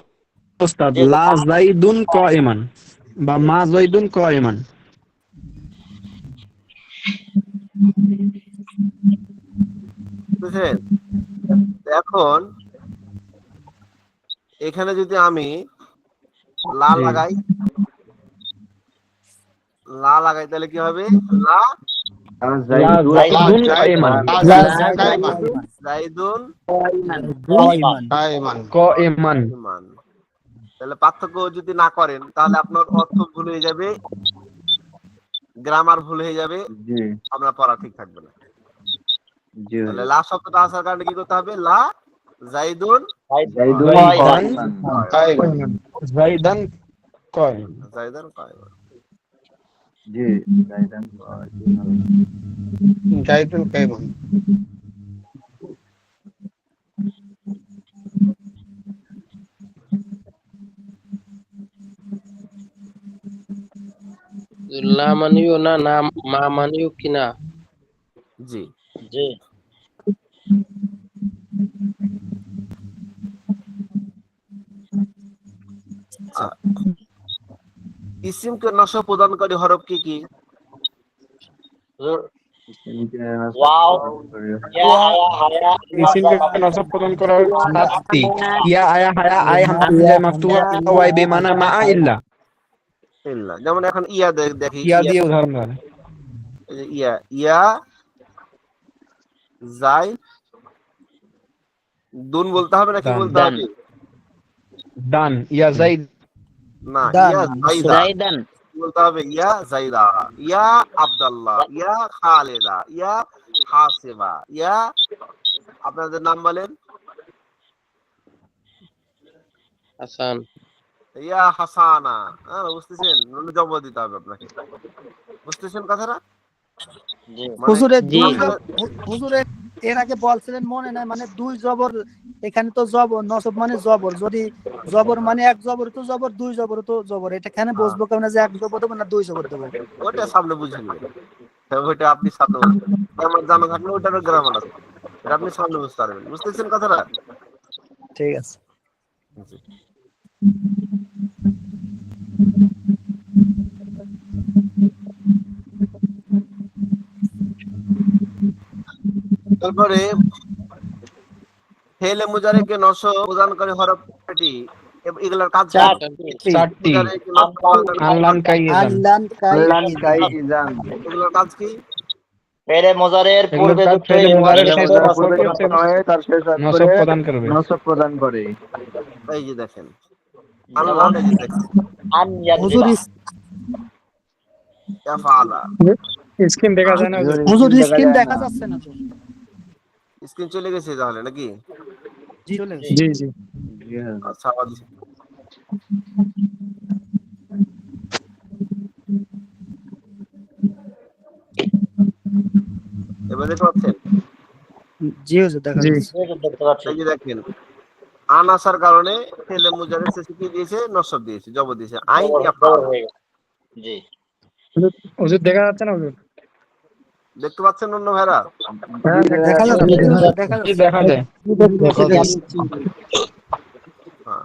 ওস্তাদ, লা যাইদুন কাইমান বা মা যাইদুন কাইমান। বুঝলেন? এখন এখানে যদি আমি লা লাগাই, তাহলে কি হবে? লা যাইদুন কাইমান। যাইদুন কাইমান। কাইমান। ইমান। তাহলে পার্থক্য যদি না করেন তাহলে আপনার অর্থ ভুল হয়ে যাবে, গ্রামার ভুল হয়ে যাবে, জি আপনার পড়া ঠিক থাকবে না। জি তাহলে লা শব্দটা আসার কারণে কি করতে হবে? লা যাইদুন যাইদুন কাইমান। কাইমান। যাইদান কাইমান। যাইদান কাইমান। জি যাইদান কাইমান। জাইদুন কাইমান। লা মানিও না, না মা মানিও কি না? জি। জি। আচ্ছা, ইসিমকে নসব প্রদানকারী হরফ কি কি? হুজুর, ইসমকে নাসব ওয়াও, প্রদান করে ইয়া, আয়া, হায়া, ইসিমকে হামজা, নাসব প্রদান করা হয় সাতটি। আনা ইয়া আয়া হায়া আই হামজা ইয়া মাফতুহা হামজা ওয়াই বেমানা মা ইল্লা। ইল্লা। যেমন এখন ইয়া দেখি, ইয়া ইয়া, দিয়ে উদাহরণ দেন। এই যে ইয়া, ইয়া যাই দুন বলতে হবে নাকি দান বলতে দান হবে? দান ইয়া যাইদ না, দান ইয়া জাইদা জাইদান বলতে হবে, ইয়া জাইদা, ইয়া আব্দুল্লাহ, ইয়া খালেদা, ইয়া হাসিবা, ইয়া আপনাদের নাম বলেন, হাসান। ইয়া হাসানা। হ্যাঁ, বুঝতেছেন? জবাব দিতে হবে আপনাকে, বুঝতেছেন কথাটা? জি। মানে হুজুরে জি। দুই হুজুরে এর আগে বলছিলেন মনে নাই, মানে দুই জবর, এখানে তো জবর নসব মানে জবর, যদি জবর মানে এক জবর তো জবর, দুই জবর তো জবর, এটা এখানে বুঝবো কেমন যে এক জবর দেবো না দুই জবর দেবো? ওটা সামনে বুঝে নেবেন, ওইটা আপনি সামনে বুঝবেন, আমার জানা থাকলে ওটারও গ্রামার আছে, এটা আপনি সামনে বুঝতে পারবেন, বুঝতেছেন কথাটা? ঠিক আছে। জি। তারপরে ফেলে মুজারিকে নসব প্রদানকারী হরফ কয়টি? এগুলার কাজ কি? চারটি। চারটি। মুজারিকে নসব প্রদানকারী হরফ আনলান কাজ কি? কাইয়েদান। আনলান কাই আল্লান কাই ইজান। ইজান। এগুলোর কাজ কি? ফেলে মুজারের এগুলোর পূর্বে কাজ যুক্ত ফেলে হয়ে এবার মুজারের শেষ শেষ করে মুজারের নসব অক্ষর পূর্বে কে প্রদান যুক্ত করে। হয়ে তার শেষ নসব অক্ষরে প্রদান করবে। নসব প্রদান করে। এই যে দেখেন, আনলান, এই যে দেখেন, আন হুজুর ইয়াজিবা। ইয়াফআলা। স্ক্রিন দেখা যায় না হুজুর? হুজুর স্ক্রিন দেখা স্ক্রিন যায় দেখা না। যাচ্ছে না তো। স্ক্রিন চলে গেছে তাহলে নাকি? জি চলে জি। গেছে। জি জি। জি হ্যাঁ। আচ্ছা, আবার দিচ্ছি। এবার দেখতে পাচ্ছেন? জি হুজুর দেখা জি। যাচ্ছে। হুজুর দেখতে পাচ্ছি। এই যে দেখেন, আন আসার কারণে ফেলে মুজারের শেষে কি দিয়েছে? নসব দিয়েছে, জবর দিয়েছে, আইন খবর ইয়াফআল। হয়ে গেছে। জি। হুজুর দেখা যাচ্ছে না হুজুর? দেখতে পাচ্ছেন অন্য ভাইরা? হ্যাঁ জি দেখা দেখা যাচ্ছে, যাচ্ছে। হুজুর দেখা জি যাচ্ছে। দেখা যায়। হ্যাঁ,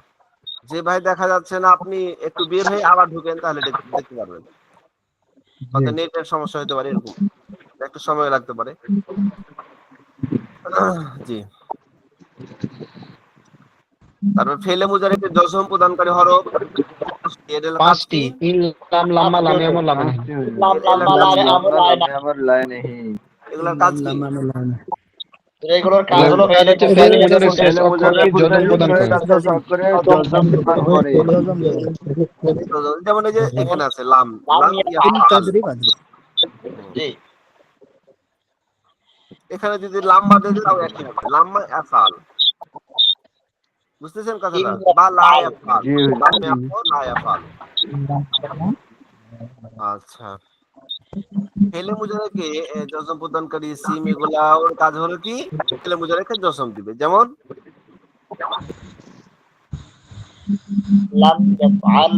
যে ভাই দেখা যাচ্ছে না আপনি একটু বের হয়ে আবার ঢুকেন, তাহলে দেখতে পারবেন। হয়তো নেটের সমস্যা হতে পারে, এরকম একটু সময় লাগতে পারে। জি। তারপর ফেলে মুজারিকে জজম প্রদানকারী হরফ এর কাজ পাঁচটি। কি? ইল্লাম লাম্মা লাম ইয়াম লাম না। লাম লাম্মা এগুলার লারে আমর লায় না। আমার লাই নেহি। কাজ কি? এগুলোর কাজ এগুলোর হলো কাজ ফেলে হচ্ছে পূর্বে ফেলে যুক্ত মুজারের হয়ে শেষ ফেলে অক্ষরকে মুজারের পূর্বে জজম যুক্ত প্রদান হয়ে করে। তার শেষ অক্ষরে জজম প্রদান করে। যেমন এই যে এখানে আছে লাম, লাম লাম তিন ইয়াফআল। তাজরিব আছে। জি। এখানে যদি লাম বাদে দিই তাও একই হবে, লাম্মা ইয়াফআল। বুঝতেছেন কথাটা? বা লা ফাল। ইয়াফআল, জি লাম ইয়াফআল, লা ইয়াফআল। আচ্ছা, ফেলে মুজারিকে জজম প্রদানকারী সিম, এগুলা ওর কাজ হলো কি? ফেলে মুজারিকে জজম দিবে। যেমন লাম ইয়াফআল।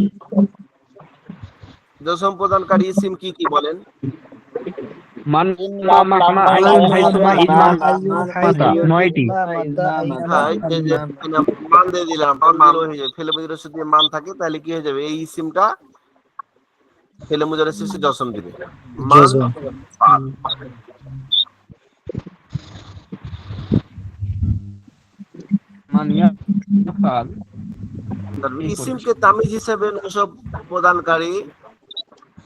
জজম প্রদানকারী সিম কি কি বলেন? মান মা ইন্নাম মাহমা লাম্মা আইয়ুন লাম হাইসুমা লাম ইদমা মাতা আইয়ু 9টি। মাদ্দা হ্যাঁ, এই যে এখানে মান দিয়ে দিলাম, মান দিলে হয়ে যাবে। ফেলে মুজারের শেষে যদি মান থাকে তাহলে কি হয়ে যাবে? এই ইসিমটা ফেলে মুজারের শেষে জসম দিবে, মান ফাল। মান ইয়াফাল। তারপর ইসিমকে তামিজ হিসেবে নসব প্রদানকারী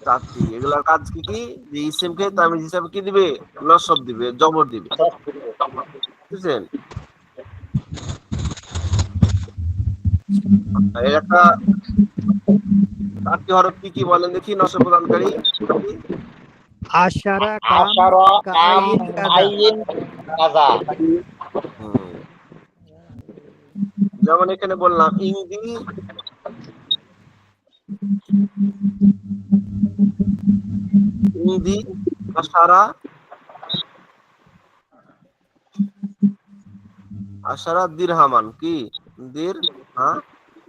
চারটি, এগুলার কাজ কি কি? যে ইসিমকে তামিজ হিসেবে কি দিবে? নসব দিবে, জবর দিবে, বুঝছেন? এর একটা চারটি হরফ কি কি বলেন দেখি নসব প্রদানকারী? আশারা কাম আশারা কাম কাইন কাদা। আইন কাজা। হুম, যেমন এখানে বললাম ইংদি, ইংদি আশারা, আশারা দিরহামান, কি দির, হ্যাঁ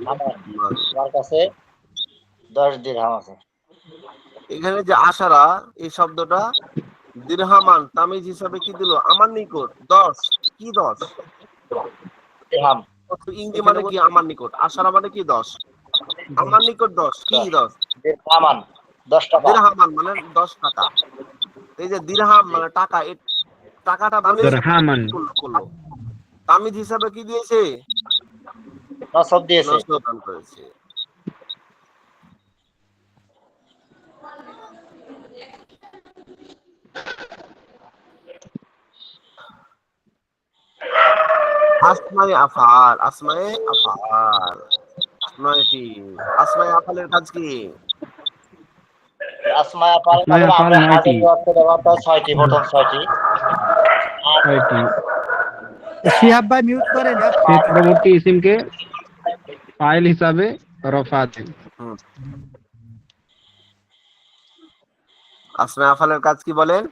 আমার কাছে 10 দিরহাম আছে। এখানে যে আশারা এই শব্দটা দিরহামান তামিজ হিসাবে কি দিল? আমার নিকট 10। কি 10? দিরহাম। ইংজি মানে কি? আমার নিকট। আশারা মানে কি? 10। আমার নিকট 10। কি 10? দিরহামান 10 টাকা। দিরহামান মানে 10 টাকা। এই যে দিরহাম মানে টাকা, এই টাকাটা বলে দিরহামান। করলো তামিজ হিসাবে কি দিয়েছে? নসব দিয়েছে। নসব দান করেছে। আসমায়ে আফআল, আসমায়ে আফআল 9টি। আসমায়ে আফআলের কাজ কি? আসমায়ে আফআল আসমায়ে কাজে আফআল আমরা 9টি। হাজির অর্থে ব্যবহার হয় 6টি, প্রথম 6টি। 6টি। শিহাব ভাই মিউট করেন। সে পরবর্তী ইসিমকে ফাইল হিসাবে রফা দেন। আসমায়ে আফআলের কাজ কি বলেন?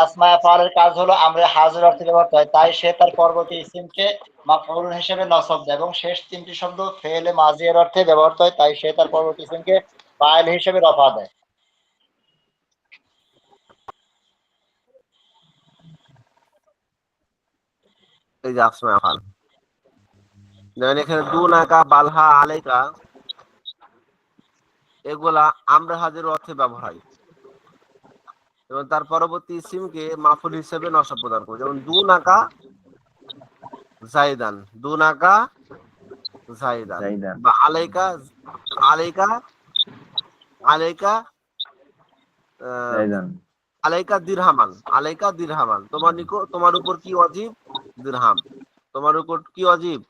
আসমায়ে আফআলের কাজ হলো আমরা হাজির অর্থে ব্যবহার হয়, তাই সে তার পরবর্তী ইসিমকে মাফউল হিসেবে নসব দেয়, এবং শেষ 3টি শব্দ ফেলে মাজির অর্থে ব্যবহার হয়, তাই সে তার পরবর্তী ইসিমকে ফাইল হিসেবে রফা দেয়। এই যে আসমায়ে আফআল, যেমন এখানে দুনাকা, বালহা, আলাইকা, এগুলা আমরা হাজির অর্থে ব্যবহার হয় এবং তার পরবর্তী ইসিমকে মাফুল হিসেবে নসব প্রদান করে। যেমন দুনাকা জাইদান, দুনাকা জাইদান, জাইদান। বা আলাইকা, আলাইকা, আলাইকা জাইদান। আলাইকা দিরহামান, আলাইকা দিরহামান, তোমার নিকট, তোমার উপর কি ওয়াজিব? দিরহাম। তোমার উপর কি ওয়াজিব?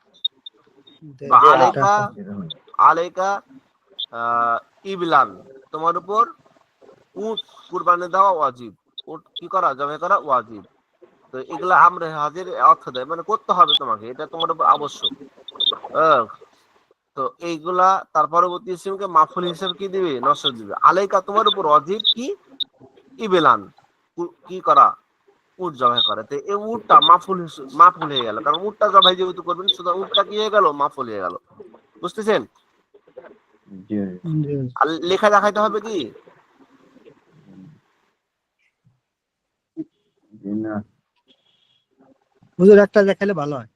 বা আলাইকা, দিরহাম। আলাইকা ইবলান, তোমার উপর উট কুরবানি দেওয়া ওয়াজিব, উট কি করা, জবাই করা ওয়াজিব। তো এগুলা আমরা হাজির অর্থ দেয়, মানে করতে হবে তোমাকে, এটা তোমার উপর আবশ্যক। তো এইগুলা তার পরবর্তী ইসিমকে মাফুল হিসেবে কি দিবে? নসব দিবে। আলাইকা তোমার উপর ওয়াজিব কি? ইবলান, কি করা? উট জবাই করে। তো এই উটটা মাফুল হয়ে গেল, কারণ উটটা জবাই যেহেতু করবেন, সুতরাং উটটা কি হয়ে গেল? মাফুল হয়ে গেল। বুঝতেছেন? জি। আর লেখা দেখাইতে হবে কি? জি না। হুজুর একটা দেখালে ভালো হয়।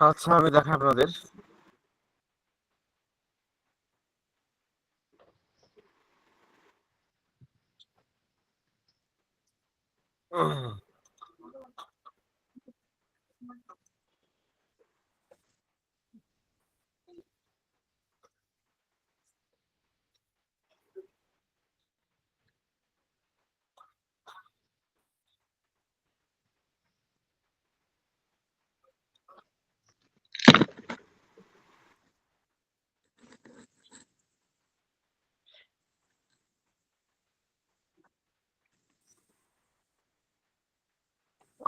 আচ্ছা, আমি দেখাই আপনাদের।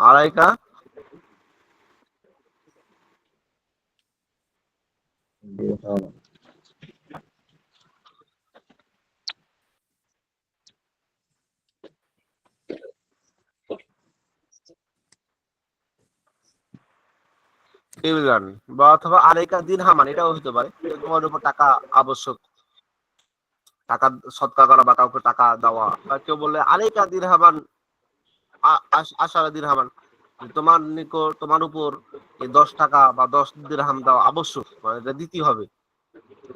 আলাইকা ইবলান, বা অথবা আলাইকা দিরহামান, এটাও হতে পারে। তোমার উপর টাকা আবশ্যক, টাকা সদকা করা বা কাউকে টাকা দেওয়া। বা কেউ বললে আলাইকা দিরহামান, আশারা দিরহামান, যে তোমার নিকট তোমার উপর এই 10 টাকা বা 10 দিরহাম দেওয়া আবশ্যক, মানে এটা দিতে হবে।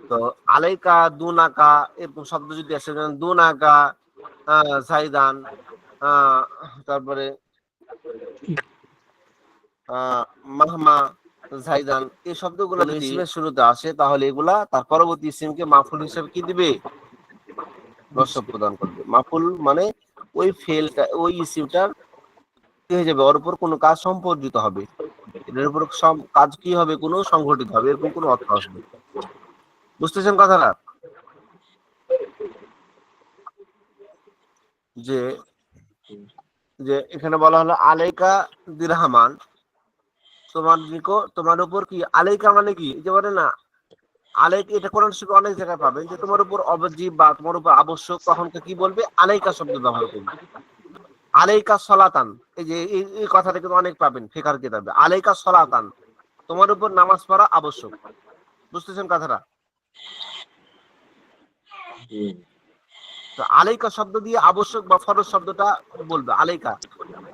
তো আলাইকা দুনাকা এরকম শব্দ যদি আসে, যেমন দুনাকা জাইদান, তারপরে মাহমা জাইদান, এই শব্দগুলো যদি ইসমের শুরুতে আসে তাহলে এগুলা তার পরবর্তী ইসিমকে মাফুল হিসেবে কি দিবে? নসব প্রদান করবে। মাফুল মানে ওই ফেলটা, ওই ইসিমটার কি হয়ে যাবে, ওর উপর কোনো কাজ সম্পাদিত হবে, এর উপর কাজ কি হবে, কোনো সংঘটিত হবে, এরকম কোনো অর্থ আসবে। বুঝতেছেন কথাটা? যে যে এখানে বলা হলো আলাইকা দিরহামান, তোমার উপর কি, আলাইকা মানে কি, যে বলে না আলাইকা, এটা কোরআন শরীফে অনেক জায়গায় পাবেন যে তোমার উপর অবাজিব বা তোমার উপর আবশ্যক, তখন কি বলবে? আলাইকা শব্দ ব্যবহার করবে। আলাইকা সলাতান, এই যে এই কথাটা কিন্তু অনেক পাবেন ফিকার কিতাবে, আলাইকা সলাতান, তোমার উপর নামাজ পড়া আবশ্যক। বুঝতেছেন কথাটা? তো আলাইকা শব্দ দিয়ে আবশ্যক বা ফরজ শব্দটা বলবে। আলাইকা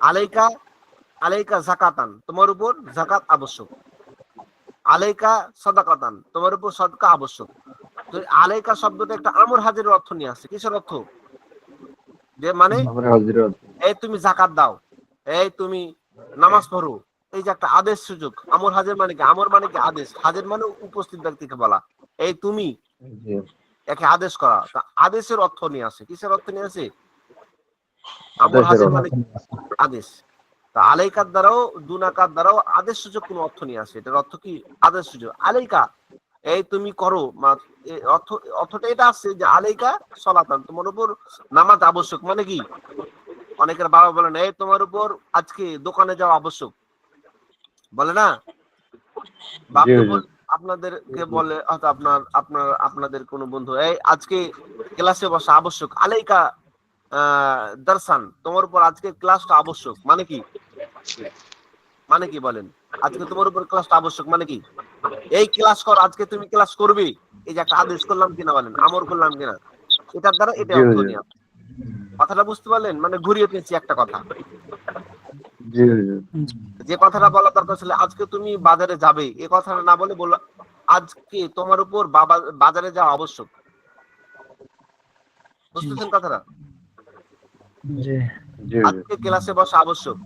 আলাইকা আলাইকা যাকাতান, তোমার উপর যাকাত আবশ্যক। আলাইকা সাদাকাতান, তোমার উপর সদকা আবশ্যক। তো আলাইকা শব্দটা একটা আমর হাজিরের অর্থ নিয়ে আসছে। কিসের অর্থ? যে মানে এই তুমি যাকাত দাও, এই তুমি নামাজ পড়ো, এই যে একটা আদেশ সুযোগ। আমর হাজির মানে কি? আমর মানে কি আদেশ, হাজির মানে উপস্থিত ব্যক্তিকে বলা। এই তুমি, একে আদেশ করা। তা আদেশের অর্থ নিয়ে আসে। কিসের অর্থ নিয়ে আসে? আমর হাজির মানে আদেশ। তা আলাইকার দ্বারাও, দুনাকার দ্বারাও আদেশ সূচক কোন অর্থ নিয়ে আসে। এটার অর্থ কি? আদেশ সূচক। আলাইকা, এই তুমি করো, অর্থটা এটা আসছে যে আলাইকা সলাতান, তোমার উপর নামাজ আবশ্যক। মানে কি? অনেকের বাবা বলেন এই তোমার উপর আজকে দোকানে যাওয়া আবশ্যক, বলে না? আপনাদেরকে বলে হয়তো আপনাদের কোনো বন্ধু, এই আজকে ক্লাসে বসা আবশ্যক, আলাইকা দর্শন, তোমার উপর আজকে ক্লাসটা আবশ্যক। মানে কি? মানে কি বলেন? আজকে তোমার উপর ক্লাসটা আবশ্যক মানে কি? এই ক্লাস কর, আজকে তুমি ক্লাস করবে। এই যে একটা আদেশ করলাম কিনা, বলেন আমর করলাম কিনা, এটার দ্বারা এটা অর্থ নিয়ে। কথাটা বুঝতে পারলেন? মানে ঘুরিয়ে পেয়েছি একটা কথা। যে কথাটা বলা দরকার ছিল আজকে তুমি বাজারে যাবে, এই কথাটা না বলে বললো আজকে তোমার উপর বাজারে যাওয়া আবশ্যক। বুঝতেছেন কথাটা? আজকে ক্লাসে বসা আবশ্যক।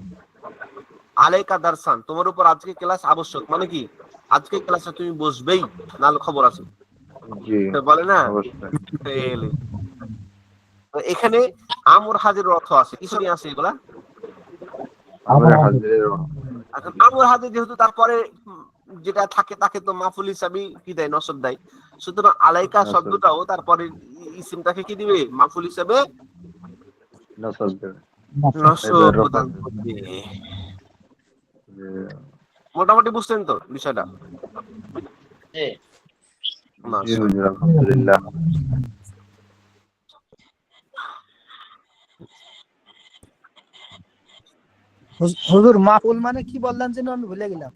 আলাইকা দারসান, তোমার উপর আজকে ক্লাস আবশ্যক। মানে কি? আজকে ক্লাসে তুমি বসবেই, নাহলে খবর আছে, বলে না? এখানে আমর হাজির অর্থ আছে। কিছু নিয়ে আছে এগুলা এখন আমর হাজির, যেহেতু তারপরে যেটা থাকে তাকে তো মাফুল হিসাবে কি দেয়? নসব দেয়। সুতরাং আলাইকা শব্দটাও তারপরে ইসিমটাকে কি দিবে? মাফুল হিসাবে নসব প্রদান করবে। মোটামুটি বুঝছেন তো বিষয়টা? আলহামদুলিল্লাহ। হুজুর মাফুল মানে কি বললেন যেন আমি ভুলে গেলাম।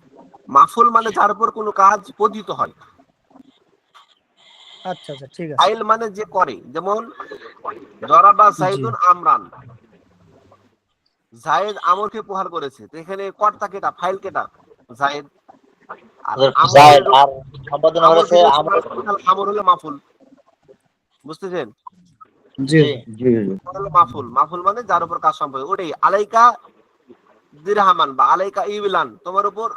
মাফুল মানে যার উপর কোনো কাজ পতিত হয়। আচ্ছা আচ্ছা, ঠিক আছে। ফাইল মানে যে করে, যেমন দরাবা জাইদুন আমরান, জায়েদ আমরকে প্রহার করেছে। তো এখানে কর্তা কেটা? ফাইল কেটা? জায়েদ। আমর হলো মাফুল। বুঝতেছেন? মাফুল, মাফুল মানে যার উপর কাজ সম্পর্ক। ওটাই আলাইকা দিরহামান বা আলাইকা ইবিলান, তোমার উপর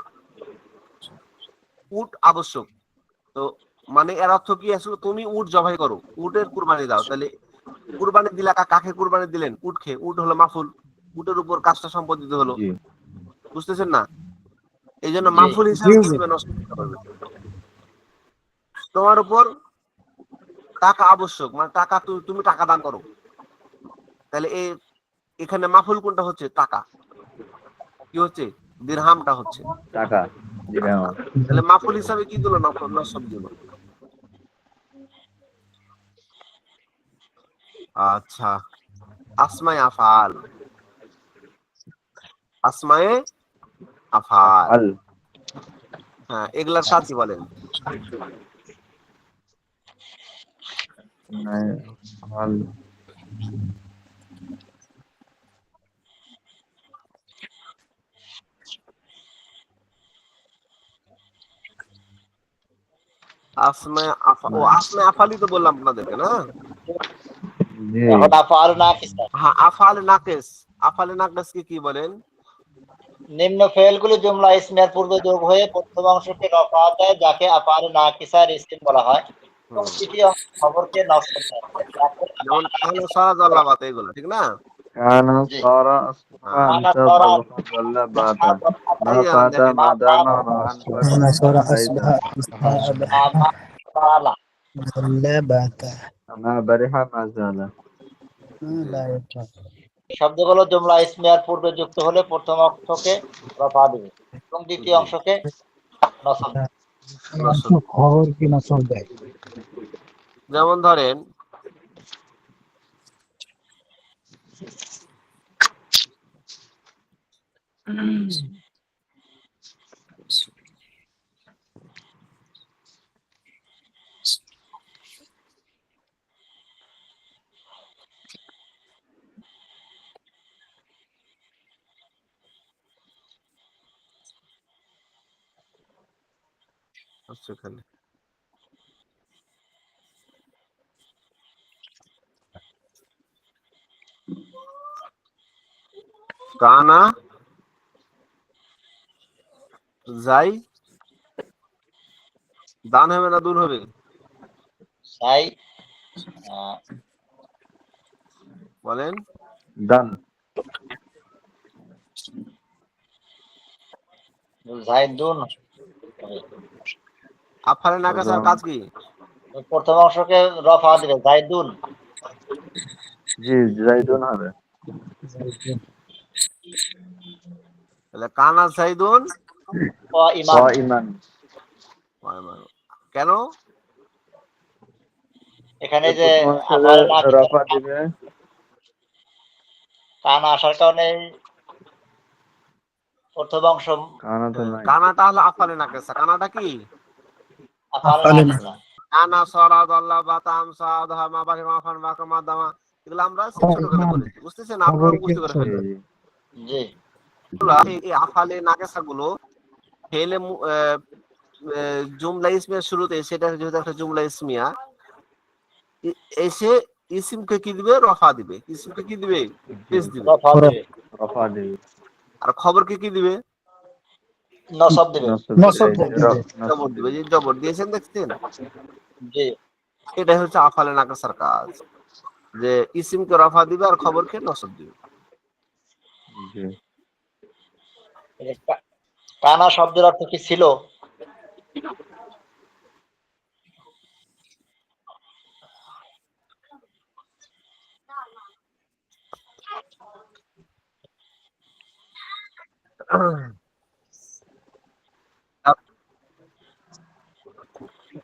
উট আবশ্যক। তো মানে এর অর্থ কি আসলে? তুমি উট জবাই করো, উটের কুরবানি দাও। তাহলে কুরবানি দিলা, কাকে কুরবানি দিলেন? উটকে। উট হলো মাফুল, উটের উপর কাজটা সম্পাদিত হলো। বুঝতেছেন না? এই জন্য মাফুল হিসাবে কি দিবে? নষ্ট করবে। তোমার উপর টাকা আবশ্যক, মানে টাকা, তুমি টাকা দান করো। তাহলে এখানে মাফুল কোনটা হচ্ছে? টাকা। কি হচ্ছে? দিরহামটা হচ্ছে টাকা। তাহলে মাফুল হিসাবে কি দিল? নসব দিল। আচ্ছা, আসমায়ে আফআল, আসমায়ে আফআল, হ্যাঁ, এগুলার সাথী বলেন। আসমে আফালি তো বললাম আপনাদেরকে না। জি এখন আফআল নাকিসা, হ্যাঁ, আফালে নাকেস কি বলেন? নিম্ন ফেলগুলি জুমলা ইসমের পূর্বে যোগ হয়ে প্রথম অংশকে রফা দেয়, যাকে আফআল নাকিসার ইসম বলা হয়, এবং তৃতীয় অংশ খবরকে নসব দেয়, যাকে যেমন আফআল কানা নাকিসা। সারা জাল্লাবাত এগুলো, ঠিক না? কানা জি। সারা আসফা হ্যাঁ, কানা আমসা সরা দলহা জাল্লা বাতা মা এই যেমন ফাতা দেখেন, মা দামা মা আনফাকা মা نصر জাইদা أصبح মা সালা। لا بات মা বারিহা মা জালা। لا يطلق শব্দগুলো জুমলা ইসমিয়ার পূর্বে যুক্ত হলে প্রথম অংশকে রফা দেবে এবং দ্বিতীয় জি, অংশকে নসব দেবে। নসব। খবর কি নসব দেয় যেমন ধরেন এখানে কানা যাই দান হবে না দূর হবে? সাই বলেন। দান জাইদুন আফালে নাকাসার কাজ কি? প্রথম অংশকে রফা দিবে জাইদুন। জি জাইদুন হবে। তাহলে কানা সাইদুন ও ইমান। ইমান কেন? এখানে যে প্রথম অংশে আফআল নাকিসা রফা দিবে, কানা আসার কারণে প্রথম অংশ কানা তো নাই। কানাটা হলো আফালে নাকাসা। কানাটা কি? আফআল আফআল নাকিসা। কানা সরা দাল্লা বাতাম সাদহা মা বাহি মাফান বাকা মাদামা, এগুলো আমরা ছোটখাটো বলেছি, বুঝতেছেন? আপনারা বুঝতে করে জি ফেলবেন। জি জি এই আফালে নাকাসা গুলো ফেলে জুমলা ইসমিয়ার শুরুতে, সেটা যেহেতু একটা জুমলা ইসমিয়া, এসে ইসিমকে কি দিবে? রফা দিবে। ইসিমকে কি দিবে? পেশ দিবে। রফা দিবে, রফা দিবে, আর খবরকে কি দিবে? নসব দিবে। নসব দিবে, দিবে। জবর দিবে। যে জবর দিয়েছেন দেখছেন, জি এটাই হচ্ছে আফালে নাকাসার কাজ, যে ইসিমকে রফা দিবে আর খবরকে নসব দিবে। জি কানা শব্দের অর্থ কি ছিল?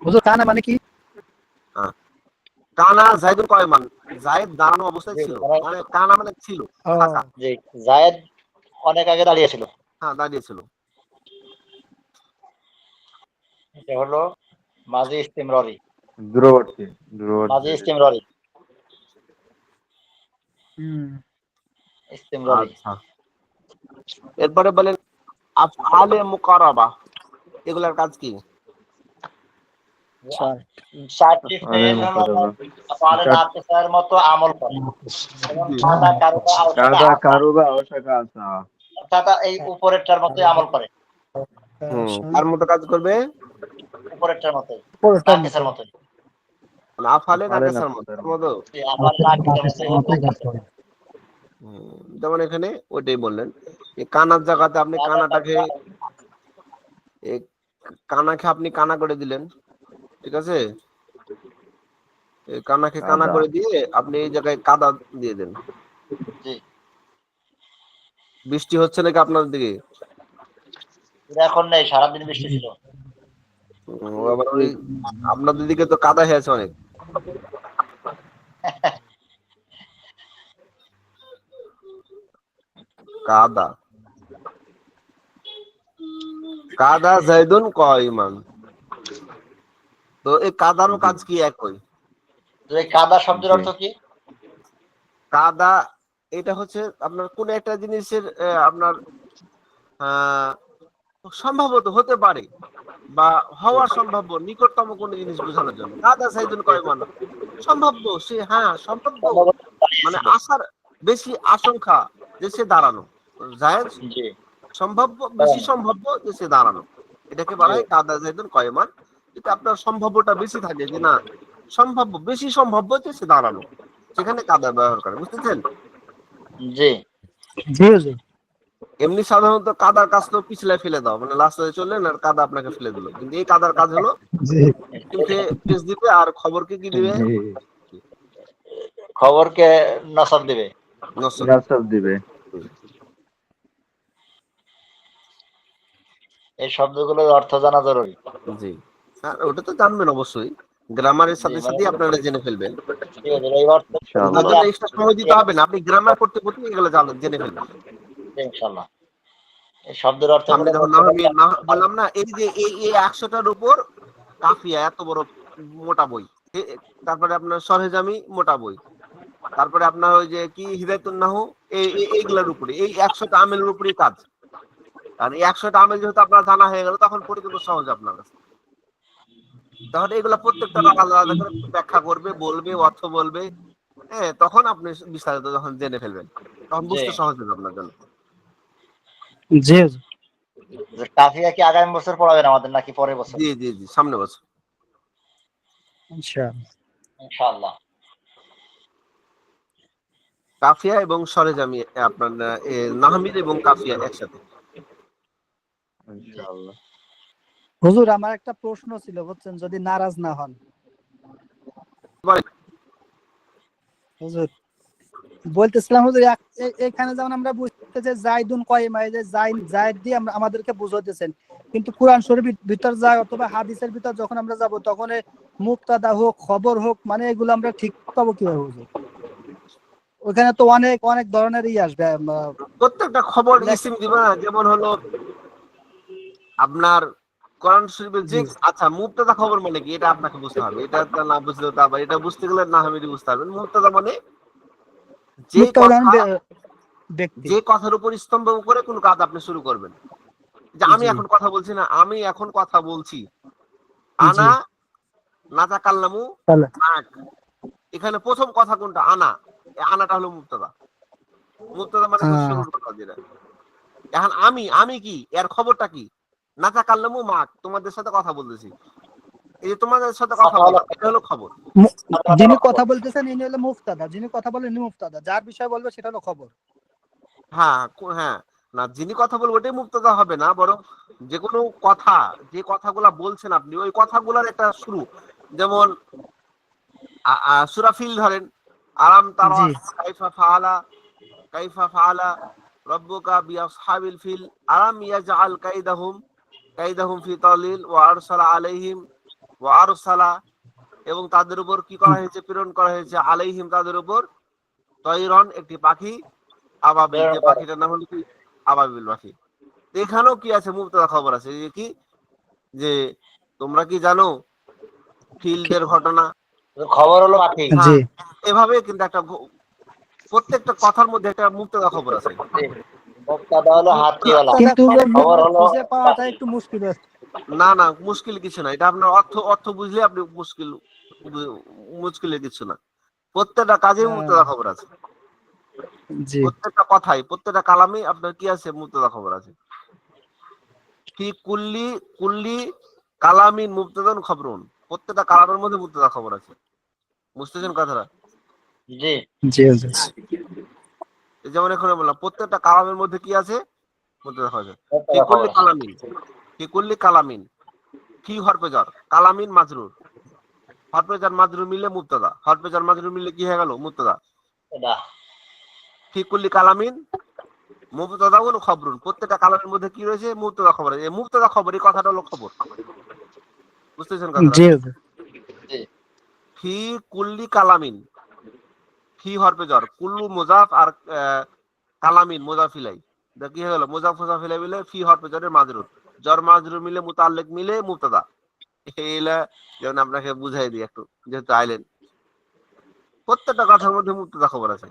হুজুর কানা মানে কি কানা জাইদুল কয়মান, জায়েদ দাঁড়ানো অবস্থায় ছিল, মানে কানা মানে ছিল, ফাঁকা। জি জায়েদ অনেক আগে দাঁড়িয়েছিল। হ্যাঁ, দাঁড়িয়েছিল। এটা হলো মাজি ইস্তিমরারি। দূরবর্তী মাজি ইস্তিমরারি ইস্তিমরারি। আচ্ছা, এরপরে বলেন আফআলে মুকারাবা, এগুলার কাজ কি? চারটি আলে ফেল হলো মুকাররাবা। আফআলে নাকিসার মতো আমল করে, যেমন কাদা কারুবা আওসাকা কাদা আসা, কারুবা আওসাকা আসা। অর্থাৎ এই উপরেরটার মতোই আমল করে, আর মতো কাজ করবে, উপরেরটার মতোই, নাকিসার মতোই। মানে আফআলে আলে নাকাসার নাকিসার মতো। আফআলে নাকিসার মতোই কাজ করে। যেমন এখানে ওইটাই বললেন, এই কানার জায়গাতে আপনি কানাটাকে, এই কানাকে আপনি কানা করে দিলেন, ঠিক আছে? এই কানাকে কানা কাদা। করে দিয়ে আপনি এই জায়গায় কাদা দিয়ে দেন। জি বৃষ্টি হচ্ছে নাকি আপনার দিকে? এখন নেই, সারাদিন বৃষ্টি ছিল। আবার ওই আপনাদের দিকে তো কাদা হয়ে আছে অনেক। কাদা কাদা জাইদুন কয়মান, তো এই কাদারও কাজ কি একই? তো এই কাদা শব্দের অর্থ কি? কাদা এটা হচ্ছে আপনার কোন একটা জিনিসের আপনার সম্ভবত হতে পারে বা হওয়া সম্ভাব্য নিকটতম কোনো জিনিস বোঝানোর জন্য। কাদা সাইদুন কয়মান, সম্ভাব্য সে, হ্যাঁ সম্ভাব্য, মানে আসার বেশি আশঙ্কা যে সে দাঁড়ানো, জায়েজ জি সম্ভাব্য, বেশি সম্ভাব্য যে সে দাঁড়ানো, এটাকে বলা হয় কাদা সাইদুন কয়মান। এটা আপনার সম্ভাব্যটা বেশি থাকে যে না, সম্ভাব্য বেশি সম্ভাব্য যে সে দাঁড়ানো, সেখানে কাদা ব্যবহার করে, বুঝতেছেন? জি জি হুজুর। এমনি সাধারণত কাদার কাজ তো পিছলে ফেলে দাও, মানে রাস্তায় চললেন আর কাদা আপনাকে ফেলে দিল, কিন্তু এই কাদার কাজ হলো জি টিমকে পেস দিবে আর খবরকে কি দিবে, খবরকে নসব দিবে। নসর। রাসূল দিবে। এই শব্দগুলোর অর্থ জানা জরুরি। জি, হ্যাঁ ওটা তো জানবেন অবশ্যই, গ্রামারের জি, সাথে মানে সাথে আপনারা জেনে ফেলবেন, ঠিক আছে, এই অর্থ তার ইনশাআল্লাহ। জন্য এক্সট্রা সময় দিতে হবে না, আপনি গ্রামার করতে করতে এগুলো জেনে ফেলবেন। ইনশাআল্লাহ এই শব্দের সামনে অর্থগুলো যেমন বুঝতে পারলে বললাম না, এই যে এই 100টার উপর কাফিয়া এত বড় মোটা বই, তারপরে আপনার সরহেজামি মোটা বই, তারপরে আপনার ওই যে কি হিদায়াতুন নাহু, এইগুলোর উপরে এই 100টা আমেলের উপরেই কাজ। আর এই 100টা আমেল যেহেতু আপনার জানা হয়ে গেল, তখন পড়ে কিন্তু সহজ আপনার কাছে। তাহলে এগুলা প্রত্যেকটা আলাদা আলাদা করে ব্যাখ্যা করবে, বলবে, অর্থ বলবে, হ্যাঁ তখন আপনি বিস্তারিত যখন জেনে ফেলবেন, তখন জি বুঝতে সহজ হবে আপনার জন্য। জি হুজুর। যে কাফিয়া কি আগামী বছর পড়াবেন আমাদের নাকি পরের বছর? জি জি জি, সামনে বছর ইনশাআল্লাহ। ইনশাআল্লাহ। কাফিয়া এবং সরেজামি, আপনার নাহমিদ এবং কাফিয়া একসাথে। ইনশাআল্লাহ। হুজুর আমার একটা প্রশ্ন ছিল, বুঝছেন, যদি নারাজ না হন। হুজুর বলতেছিলাম হুজুর, এখানে যেমন আমরা বুঝতে যে জাইদুন কয়মা, এই যে জায়েদ দিয়ে আমরা আমাদেরকে বুঝাইতেছেন, কিন্তু কোরআন শরীফের ভিতর যায় অথবা হাদিসের ভিতর যখন আমরা যাব, তখন মুক্তাদা হোক খবর হোক, মানে এগুলো আমরা ঠিক পাবো কিভাবে হুজুর? ওখানে তো অনেক অনেক ধরনের আসবে, প্রত্যেকটা খবর ইসিম দিবে না, যেমন হলো আপনার কোরআন শরীফের যে, আচ্ছা মুবতাদা খবর মানে কি, এটা আপনাকে বুঝতে হবে, এটা তো না বুঝলেও তা এটা বুঝতে গেলে নাহমিদি বুঝতে হবে। মুবতাদা মানে যে মুক্তাদা কথা, ব্যক্তি। যে কথার উপর স্তম্ভ করে কোনো কাজ আপনি শুরু করবেন। যে আমি জি এখন কথা বলছি না, আমি এখন কথা বলছি, জি আনা নাতাকাল্লামু তাহলে মাক, এখানে প্রথম কথা কোনটা, আনা, এই আনাটা হলো মুবতাদা। মুবতাদা মানে হলো শুরুর কথা যেটা। এখন আমি কি, এর খবরটা কি, নাতাকাল্লামু মাক, তোমাদের সাথে কথা বলতেছি, এই যে তোমাদের সাথে কথা বলা, এটা হলো খবর। যিনি কথা বলতেছেন ইনি হলো মুফতাদা, যিনি কথা বলেন ইনি মুফতাদা, যার বিষয় বলবে সেটা হলো খবর। হ্যাঁ হ্যাঁ, না যিনি কথা বলবো ওটাই মুবতাদা হবে না, বরং যে কোনো কথা, যে কথাগুলা বলছেন আপনি, ওই কথাগুলার একটা শুরু। যেমন সূরা ফিল ধরেন, আরাম তারা জি কাইফা ফাআলা রাব্বুকা বিআসহাবিল ফিল আলাম ইয়াজআল কাইদাহুম ফি তালিল ওয়া আরসালা আলাইহিম ওয়া আরসালা, এবং তাদের উপর কি করা হয়েছে, প্রেরণ করা হয়েছে, আলাইহিম তাদের উপর, তয়রন একটি পাখি, আবাবিল যে পাখিটার নাম হলো কি, আবাবিল পাখি। এখানেও কি আছে, মুবতাদা খবর আছে, যে কি, যে তোমরা কি জানো ফিল্ডের ঘটনা, খবর হলো পাখি। জি এভাবে কিন্তু একটা প্রত্যেকটা কথার মধ্যে একটা মুবতাদা খবর আছে। মুক্তাদা হলো হাতিওয়ালা, কিন্তু খবর হলো খুঁজে পাওয়াটা একটু মুশকিল হচ্ছে। না না, মুশকিল কিছু না, এটা আপনার অর্থ বুঝলে আপনি মুশকিলের কিছু না। প্রত্যেকটা কাজে মুবতাদা খবর আছে, জি প্রত্যেকটা কথাই, প্রত্যেকটা কালামে আপনার কি আছে, মুবতাদা খবর আছে। ফি কুল্লি কুল্লি কালামিন মুবতাদান খবরুন, প্রত্যেকটা কালামের মধ্যে মুবতাদা খবর আছে, বুঝতেছেন কথাটা? জি জি হুজুর। যেমন এখানে বললাম প্রত্যেকটা কালামের মধ্যে কি আছে, মুবতাদা খবর আছে। ফি মুক্তাদা খবর কুল্লি আছে। কালামিন, ফি কুল্লি কালামিন, ফি হরফে jar, কালামিন মাজরুর, হরফে jar মাজরুর মিলে মুবতাদা, হরফে jar মাজরুর মিলে কি হয়ে গেল, মুবতাদা। এটা ফি কুল্লি কালামিন মুবতাদাউন খবরুন, প্রত্যেকটা কালামের মধ্যে কি রয়েছে, মুবতাদা খবর আছে। এই মুবতাদা খবর, এই কথাটা হলো খবর, বুঝতেছেন কথাটা? জি হুজুর। জি ফি কুল্লি কালামিন, ফি হরফে jar, কুল্লু মুজাফ আর কালামিন মুজাফ ইলাই, কি হয়ে গেল, মুজাফ মুজাফ ইলাই মিলে ফি হরফে jar এর মাজরুর, jar মাজরুর মিলে মুতাল্লিক মিলে মুবতাদা। এইলা যেমন আপনাকে বুঝাই দিই একটু, যেহেতু আইলেন, প্রত্যেকটা কথার মধ্যে মুবতাদা খবর আছে।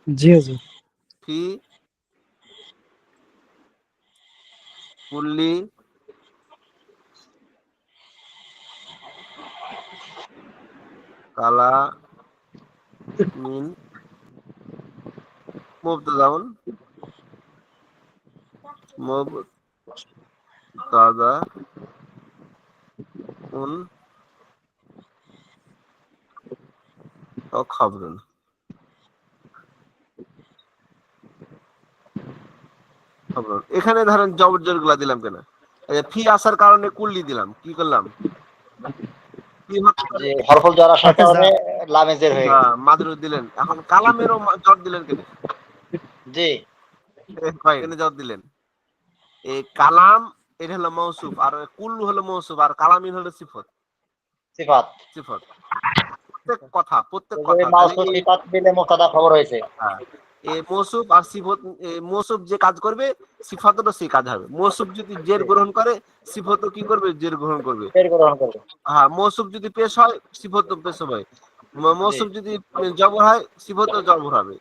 জি হুজুর। ফি কুল্লি কালামিন মুবতাদাউন মুবতাদাউন ও খবরুন। এখানে ধরেন জবর গুলা দিলাম কেন? ফি আসার কারণে কুল্লি দিলাম, কি করলাম? যে হরফুল jar আসার কারণে লামে জের হয়ে গেল। মাদরুদ দিলেন। এখন কালামেরও জট দিলেন কেন? জি এখানে জট দিলেন। এই কালাম এটা হলো মৌসুফ, আর কুল্লু হলো মৌসুফ, আর কালামিন হলো সিফত। সিফাত প্রত্যেক কথা মাউসুফ সিফাত দিলে মুবতাদা খবর হয়েছে। এই মৌসুফ আর সিফত, মৌসুফ যে কাজ করবে সিফাতও সেই কাজ হবে। মৌসুফ যদি জের গ্রহণ করে সিফতও কি করবে? জের গ্রহণ করবে। হ্যাঁ, মৌসুফ যদি পেশ হয় সিফতও পেশ হবে। মৌসুফ যদি জবর হয় সিফতও জবর হবে।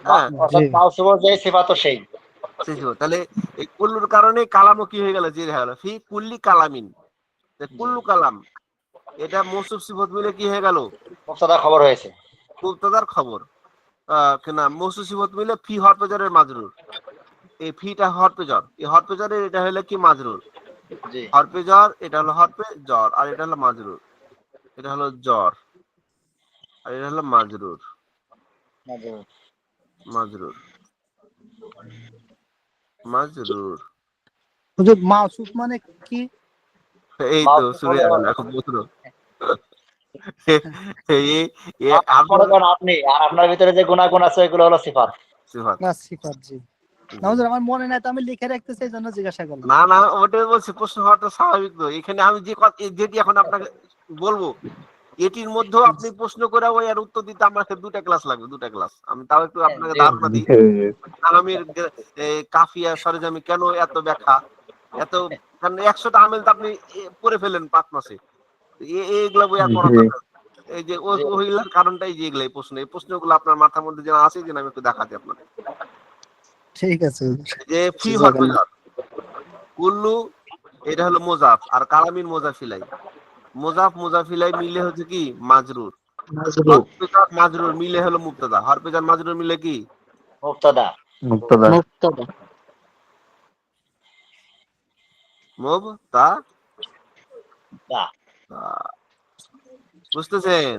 হ্যাঁ, মাউসুফ যে সিফাতও সেই। তাহলে এই কুল্লুর কারণে কালামও কি হয়ে গেল? জের হয়ে গেল। ফি কুল্লি কালামিন, কুল্লু কালাম, এটা মৌসুফ সিফত মিলে কি হয়ে গেল? মুবতাদা খবর হয়েছে। মুবতাদার খবর। না, মৌসুফ সিফত মিলে ফি হরফে জারের মাজরুর। এই ফিটা হরফে জ্বর, এই হরফে জ্বরের এটা হলো কি? মাজরুর। জি হরফে জ্বর, এটা হলো হরফে জ্বর, আর এটা হলো মাজরুর। এটা হলো জ্বর আর এটা হলো মাজরুর। মাজরুর মাজরুর হুজুর মাউসুফ মানে কি? এই তো শুরু হয়ে গেল এখন বুঝল। আপনি আর আপনার ভিতরে যে গুণাগুণ আছে এগুলো হলো সিফাত। না সিফাত। জি না হুজুর, আমার মনে নাই তো, আমি লিখে রাখতেছি এই জন্য জিজ্ঞাসা করলাম। না না, ওটাই বলছি, প্রশ্ন হওয়াটা স্বাভাবিক। তো এখানে আমি যে যেটি এখন আপনাকে বলবো এটির মধ্যেও আপনি প্রশ্ন করে ওই আর উত্তর দিতে আমাকে 2টা ক্লাস লাগবে, 2টা ক্লাস। আমি তাও একটু আপনাকে ধারণা দিই। আমির কাফিয়া সরজামি কেন এত ব্যাখ্যা, এত, কারণ 100টা আমেল তো আপনি পড়ে ফেলেন 5 মাসে। এইগুলা বই আর পড়া দরকার। এই যে ওইগুলার কারণটাই যে এগুলো, এই প্রশ্নগুলো আপনার মাথার মধ্যে যেন আছে, যেন আমি একটু দেখাতে আপনাকে। ঠিক আছে। যে ফি হরফে জ্বর, কুল্লু এটা হলো মোজাফ, আর কালামিন মোজাফিলাই। মোজাফ মোজাফিলাই মিলে হচ্ছে কি? মাজরুর। মাজরুর মিলে হলো মুবতাদা। হরফে জ্বর মাজরুর মিলে কি? মুবতাদা। বুঝতেছেন?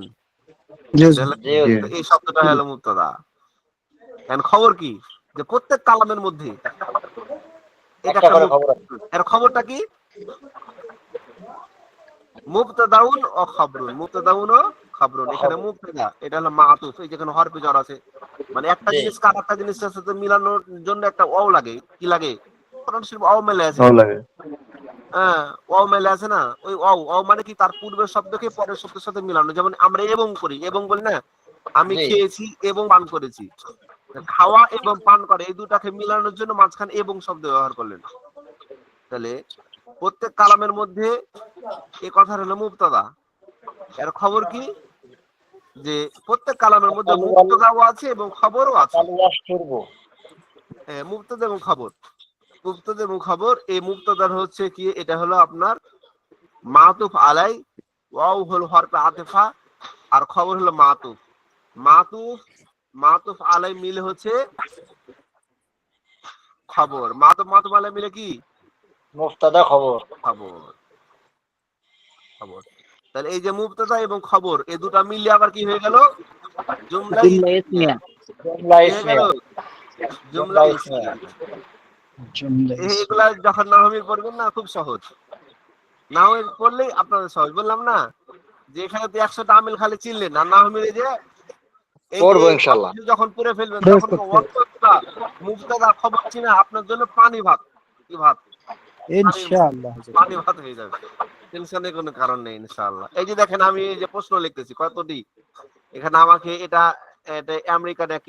জি এই শব্দটা হলো মুবতাদা। এখন খবর কি? যে প্রত্যেক কালামের মধ্যে এটা এর খবরটা কি? মুবতাদাউন ও খবরুন। মুবতাদাউন ও খবরুন। এখানে মুবতাদা, এটা হলো মাতুফ। এই যেখানে হরফে জ্বর আছে, মানে একটা জিনিস কার একটা জিনিসের সাথে মিলানোর জন্য একটা ওয়াও লাগে। কি লাগে? কোরআন শরীফ ওয়াও মেলে আছে। হ্যাঁ, ওয়াও মেলে আছে না? ওই ওয়াও মানে কি? তার পূর্বের শব্দকে পরের শব্দের সাথে মিলানো। যেমন আমরা এবং করি, এবং বলি না, আমি খেয়েছি এবং পান করেছি। খাওয়া এবং পান করে এই দুটাকে মিলানোর জন্য মাঝখানে এবং শব্দ ব্যবহার করলেন। তাহলে প্রত্যেক কালামের মধ্যে এই কথা হলো মুবতাদা। এর খবর কি? যে প্রত্যেক কালামের মধ্যে মুবতাদাও আছে এবং খবরও আছে। মুবতাদা এবং খবর, মুবতাদা এবং খবর। এই মুবতাদার হচ্ছে কি? এটা হলো আপনার মাতুফ আলাই, ওয়াও হলো হরফে আতিফা, আর খবর হলো মাতুফ। মাতুফ আলাই মিলে হচ্ছে খবর। মাতুফ আলাই মিলে কি? মুবতাদা খবর। তাহলে এই যে মুবতাদা এবং খবর, এই দুটা মিলে আবার কি হয়ে গেল? জুমলা ইসমিয়া। জুমলা ইসমিয়া। এগুলা যখন নাহমির পড়বেন না, খুব সহজ। নাহমির পড়লেই আপনাদের সহজ। বললাম না যে এখানে তো 100টা আমিল খালি চিনলেন, আর নাহমির এই যে পড়বো ইনশাআল্লাহ। যখন পড়ে ফেলবেন তখন মুবতাদা খবর চিনা আপনার জন্য পানি ভাত। কি ভাত? ইনশাআল্লাহ পানি ভাত হয়ে যাবে। টেনশনের কোনো কারণ নেই ইনশাআল্লাহ। এই যে দেখেন আমি এই যে প্রশ্ন লিখতেছি কতটি, এখানে আমাকে এটা আমেরিকান এক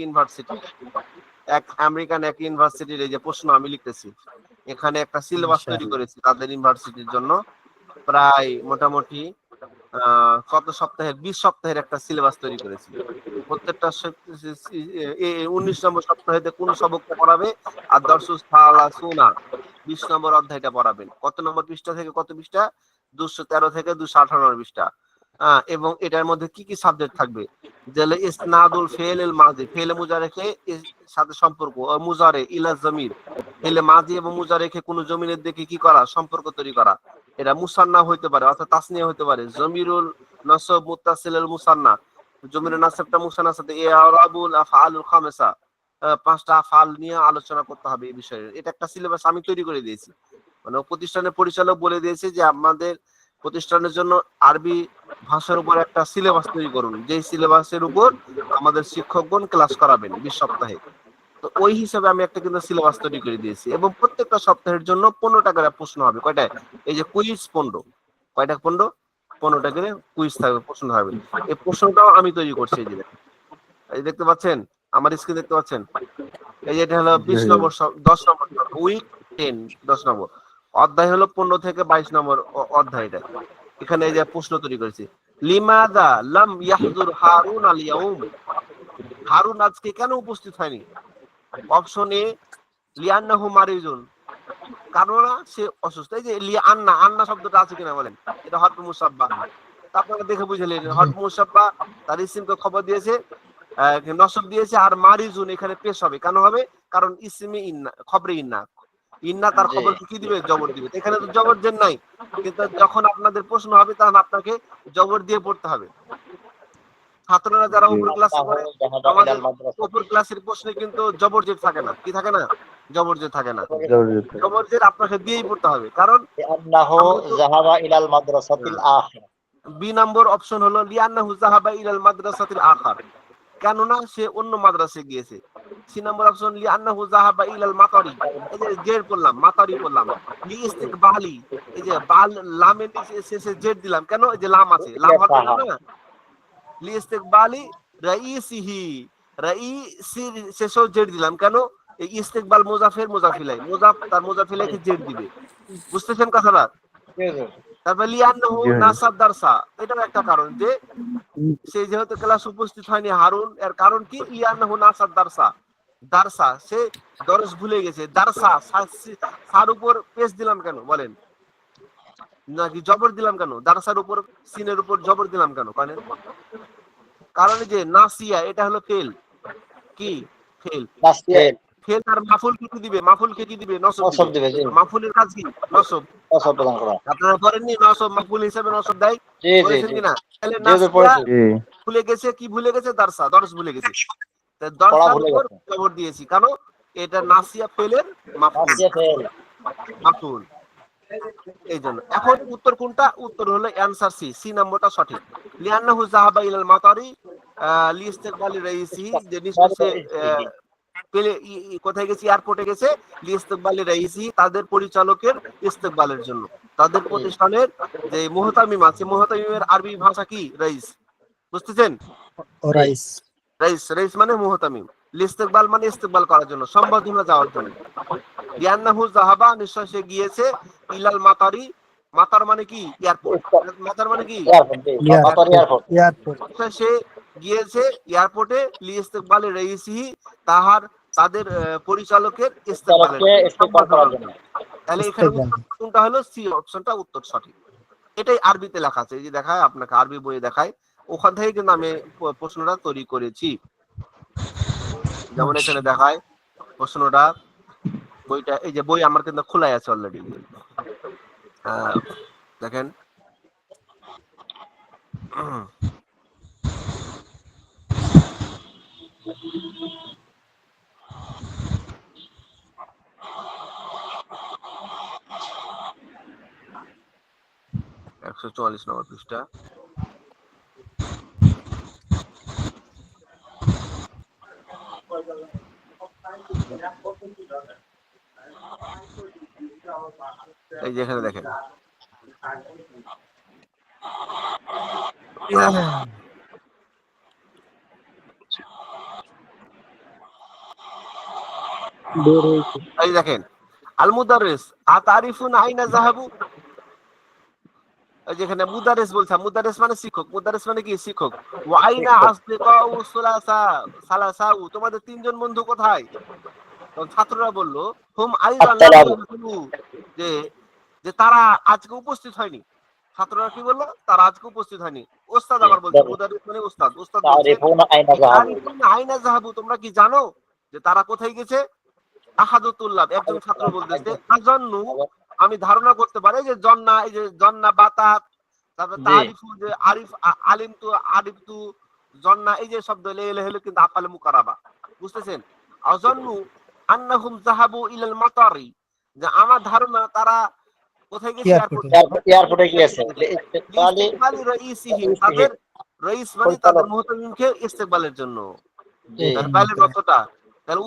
ইউনিভার্সিটির এই যে প্রশ্ন আমি লিখতেছি। এখানে একটা সিলেবাস তৈরি করেছি তাদের ইউনিভার্সিটির জন্য। প্রায় মোটামুটি কত সপ্তাহের, 20 সপ্তাহের একটা সিলেবাস তৈরি করেছি। প্রত্যেকটা 19 নম্বর সপ্তাহেতে কোন সবকটা পড়াবে, আর দর্শুস ফালাসুনা 20 নম্বর অধ্যায়টা পড়াবেন। কত নম্বর পৃষ্ঠা থেকে কত পৃষ্ঠা? 213 থেকে 258 পৃষ্ঠা। এবং এটার মধ্যে কি কি সাবজেক্ট থাকবে, যেলে ইসনাদুল ফেল মাজি, ফেলে মুজারেকে সাথে সম্পর্ক, মুজারে ইলা জমির, ফেলে মাজি এবং মুজারেকে কোন জমিনের দিকে কি করা, সম্পর্ক তৈরি করা। এটা মুসান্না হইতে পারে অর্থাৎ তাসনিয়া হইতে পারে, জমিরুল নসব মুত্তাসিলুল মুসান্না, জমিরুল নাসবটা মুসান্নার সাথে, ইআরাবুল আফআলুল খামসা, 5টা আফআল নিয়ে আলোচনা করতে হবে এই বিষয়ে। এটা একটা সিলেবাস আমি তৈরি করে দিয়েছি, মানে প্রতিষ্ঠানের পরিচালক বলে দিয়েছে যে আমাদের প্রতিষ্ঠানের জন্য আরবি ভাষার উপর একটা সিলেবাস তৈরি করুন, যে সিলেবাসের উপর আমাদের শিক্ষকগণ ক্লাস করাবেন 20 সপ্তাহে। তো ওই হিসাবে আমি একটা কিন্তু সিলেবাস তৈরি করে দিয়েছি, এবং প্রত্যেকটা সপ্তাহের জন্য 15টা করে প্রশ্ন হবে। কয়টা? এই যে কুইজ 15, কয়টা 15টা করে কুইজ থাকবে, প্রশ্ন থাকবে। এই প্রশ্নটাও আমি তৈরি করছি। এই যে দেখতে পাচ্ছেন আমার স্ক্রিন, দেখতে পাচ্ছেন এই যে এটা হলো 20 নম্বর, 10 নম্বর উইক 10, 10 নম্বর অধ্যায় হলো 15 থেকে 22 নম্বর অধ্যায়। এটা এখানে এই যে প্রশ্ন তৈরি করেছি, লিমাযা লাম ইয়াহজুর হারুন আল ইয়াউম, হারুন আজকে কেন উপস্থিত হয়নি? অপশন এ লিআন্নাহু মারিজুন, কারণ সে অসুস্থ। এই যে লিআন্না, আন্না শব্দটা আছে কিনা বলেন, এটা হরফ মুসাব্বা, আপনারা দেখে বুঝলেন হরফ মুসাব্বা, তার ইসিমকে খবর দিয়েছে, নসব দিয়েছে, আর মারিজুন এখানে পেশ হবে। কেন হবে? কারণ ইসমে ইন্না, খবরে ইন্না, ইন্না তার খবর কি দিবে, জবর দিবে। এখানে তো জবর জের নাই, কিন্তু যখন আপনাদের প্রশ্ন হবে তখন আপনাকে জবর দিয়ে পড়তে হবে। ছাত্ররা যারা উপর ক্লাসে পড়ে, আমাদের উপর ক্লাসের প্রশ্নে কিন্তু জবর জের থাকে না। কি থাকে না? জবর জের থাকে না। জবর জের আপনাকে দিয়েই পড়তে হবে, কারণ লিআন্নাহু যাহাবা ইলাল মাদ্রাসাতিল আখির। বি নম্বর অপশন হলো লিআন্নাহু যাহাবা ইলাল মাদ্রাসাতিল আখির, কেননা সে অন্য মাদ্রাসায় গিয়েছে। সি নম্বর অপশন লিআন্নাহু যাহাবা ইলাল মাতারি, এই যে জের পড়লাম, মাতারি পড়লাম। লি ইস্তিকবালি, এই যে বাল লামের নিচে শেষে জের দিলাম, কেন? এই যে লাম আছে, লাম হবে না। লি ইস্তিকবালি রাইসিহি, রাইসি শেষেও জের দিলাম, কেন? এই ইস্তিকবাল মুজাফের মুজাফিলাই, মুজাফ তার মুজাফিলাইকে জের দিবে। বুঝতেছেন কথাটা? তারপর লিআন্নাহু নাসাব দারসা, এটাও একটা কারণ যে সে যেহেতু ক্লাস উপস্থিত হয়নি হারুন, এর কারণ কি? লিআন্নাহু নাসাব দারসা, দারসা সে দরস ভুলে গেছে। দারসা সার উপর পেশ দিলাম কেন বলেন, নাকি জবর দিলাম কেন? দারসার উপর সিনের উপর জবর দিলাম কেন? কারণ যে নাসিয়া, এটা হলো ফেল। কি ফেল? ফেল আর মাফুল কি দিবে? মাফুলকে কি দিবে? নসব দিবে। মাফুলের কাজ কি? নসব। আপনারা করেননি নসব? মাফুল হিসেবে নসব দেয়, বলেছেন কিনা? তাহলে নাসিয়া ভুলে গেছে, কি ভুলে গেছে? দারসা, দরস ভুলে গেছে। দরসার উপর জবর দিয়েছি, কারণ এটা নাসিয়া ফেলের মাফুল। এই জন্য এখন উত্তর কোনটা? উত্তর হলো অ্যানসার সি, সি নম্বরটা সঠিক। লিআন্নাহু যাহাবা ইলাল মাতারি লিইস্তিকবালি রাইসি, যে নিশ্চয় পেলে কোথায় গেছে? এয়ারপোর্টে গেছে। লিইস্তিকবালি রাইসি, তাদের পরিচালকের ইস্তেকবালের জন্য। তাদের প্রতিষ্ঠানের যে মুহতামিম আছে, মুহতামিমের আরবি ভাষা কি? রাইস। বুঝতেছেন? রাইস, রাইস, রাইস মানে মুহতামিম। লিইস্তিকবাল মানে ইস্তেকবাল করার জন্য, সম্বর্ধনা যাওয়ার জন্য। লিআন্নাহু যাহাবা, নিশ্চয় সে গিয়েছে, ইলাল মাতারি, মাতার মানে কি? এয়ারপোর্ট। মাতার মানে কি? এয়ারপোর্ট। সে গিয়েছে এয়ারপোর্টে, লিইস্তিকবালি রাইসিহি, তাদের পরিচালকের ইস্তেকবালের জন্য। তাহলে এখানে কোনটা হলো? সি অপশনটা উত্তর সঠিক। এটাই আরবিতে লেখা আছে, এই যে দেখায় আপনাকে, আরবি বইয়ে দেখায়, ওখান থেকে কিন্তু আমি প্রশ্নটা তৈরি করেছি। যেমন এখানে দেখায় প্রশ্নটা, বইটা, এই যে বই আমার কিন্তু খোলাই আছে অলরেডি, দেখেন। একশো 144 নম্বর পৃষ্ঠা। এই যে এখানে দেখেন, এই দেখেন, আল মুদাররিস আতারিফুন আইনা যাহাবু, যেখানে মুদারিস বলছে, মুদারিস মানে শিক্ষক, মুদারিস মানে কি? শিক্ষক। ওয়া আইনা আসদিকাউ সালাসাউ, তোমাদের তিনজন বন্ধু কোথায়? তখন ছাত্ররা বলল হুম আইদান, যে তারা আজকে উপস্থিত হয়নি। ছাত্ররা কি বললো? তারা আজকে উপস্থিত হয়নি। ওস্তাদ আবার বলছে, মুদারিস মানে ওস্তাদ। ওস্তাদ বলছে তারিফুনা আইনা যাহাবু। তারিফুনা আইনা যাহাবু, তোমরা কি জানো যে তারা কোথায় গেছে? আহাদুতুল্লাহ, একজন ছাত্র বলতেছে আজান্নু, আমি ধারণা করতে পারি যে জন্না, এই যে জন্না বাতাত, তারপরে জি। তারিফু, যে আরিফ আলিমতু আরিফতু, জন্না, এই যে শব্দ এলে হলো কিন্তু আফালে মুকারাবা, বুঝতেছেন? আজান্নু আন্নাহুম যাহাবু ইলাল মাতারি, যে আমার ধারণা তারা কোথায় গেছে? এয়ারপোর্টে। এয়ারপোর্টে গিয়েছে ইস্তেকবালি ইস্তেকবালি রাইসিহিম, তাদের রাইস মানে তাদের মুহতামিমকে ইস্তেকবালের জন্য। জি। তাহলে কতটা, তাহলে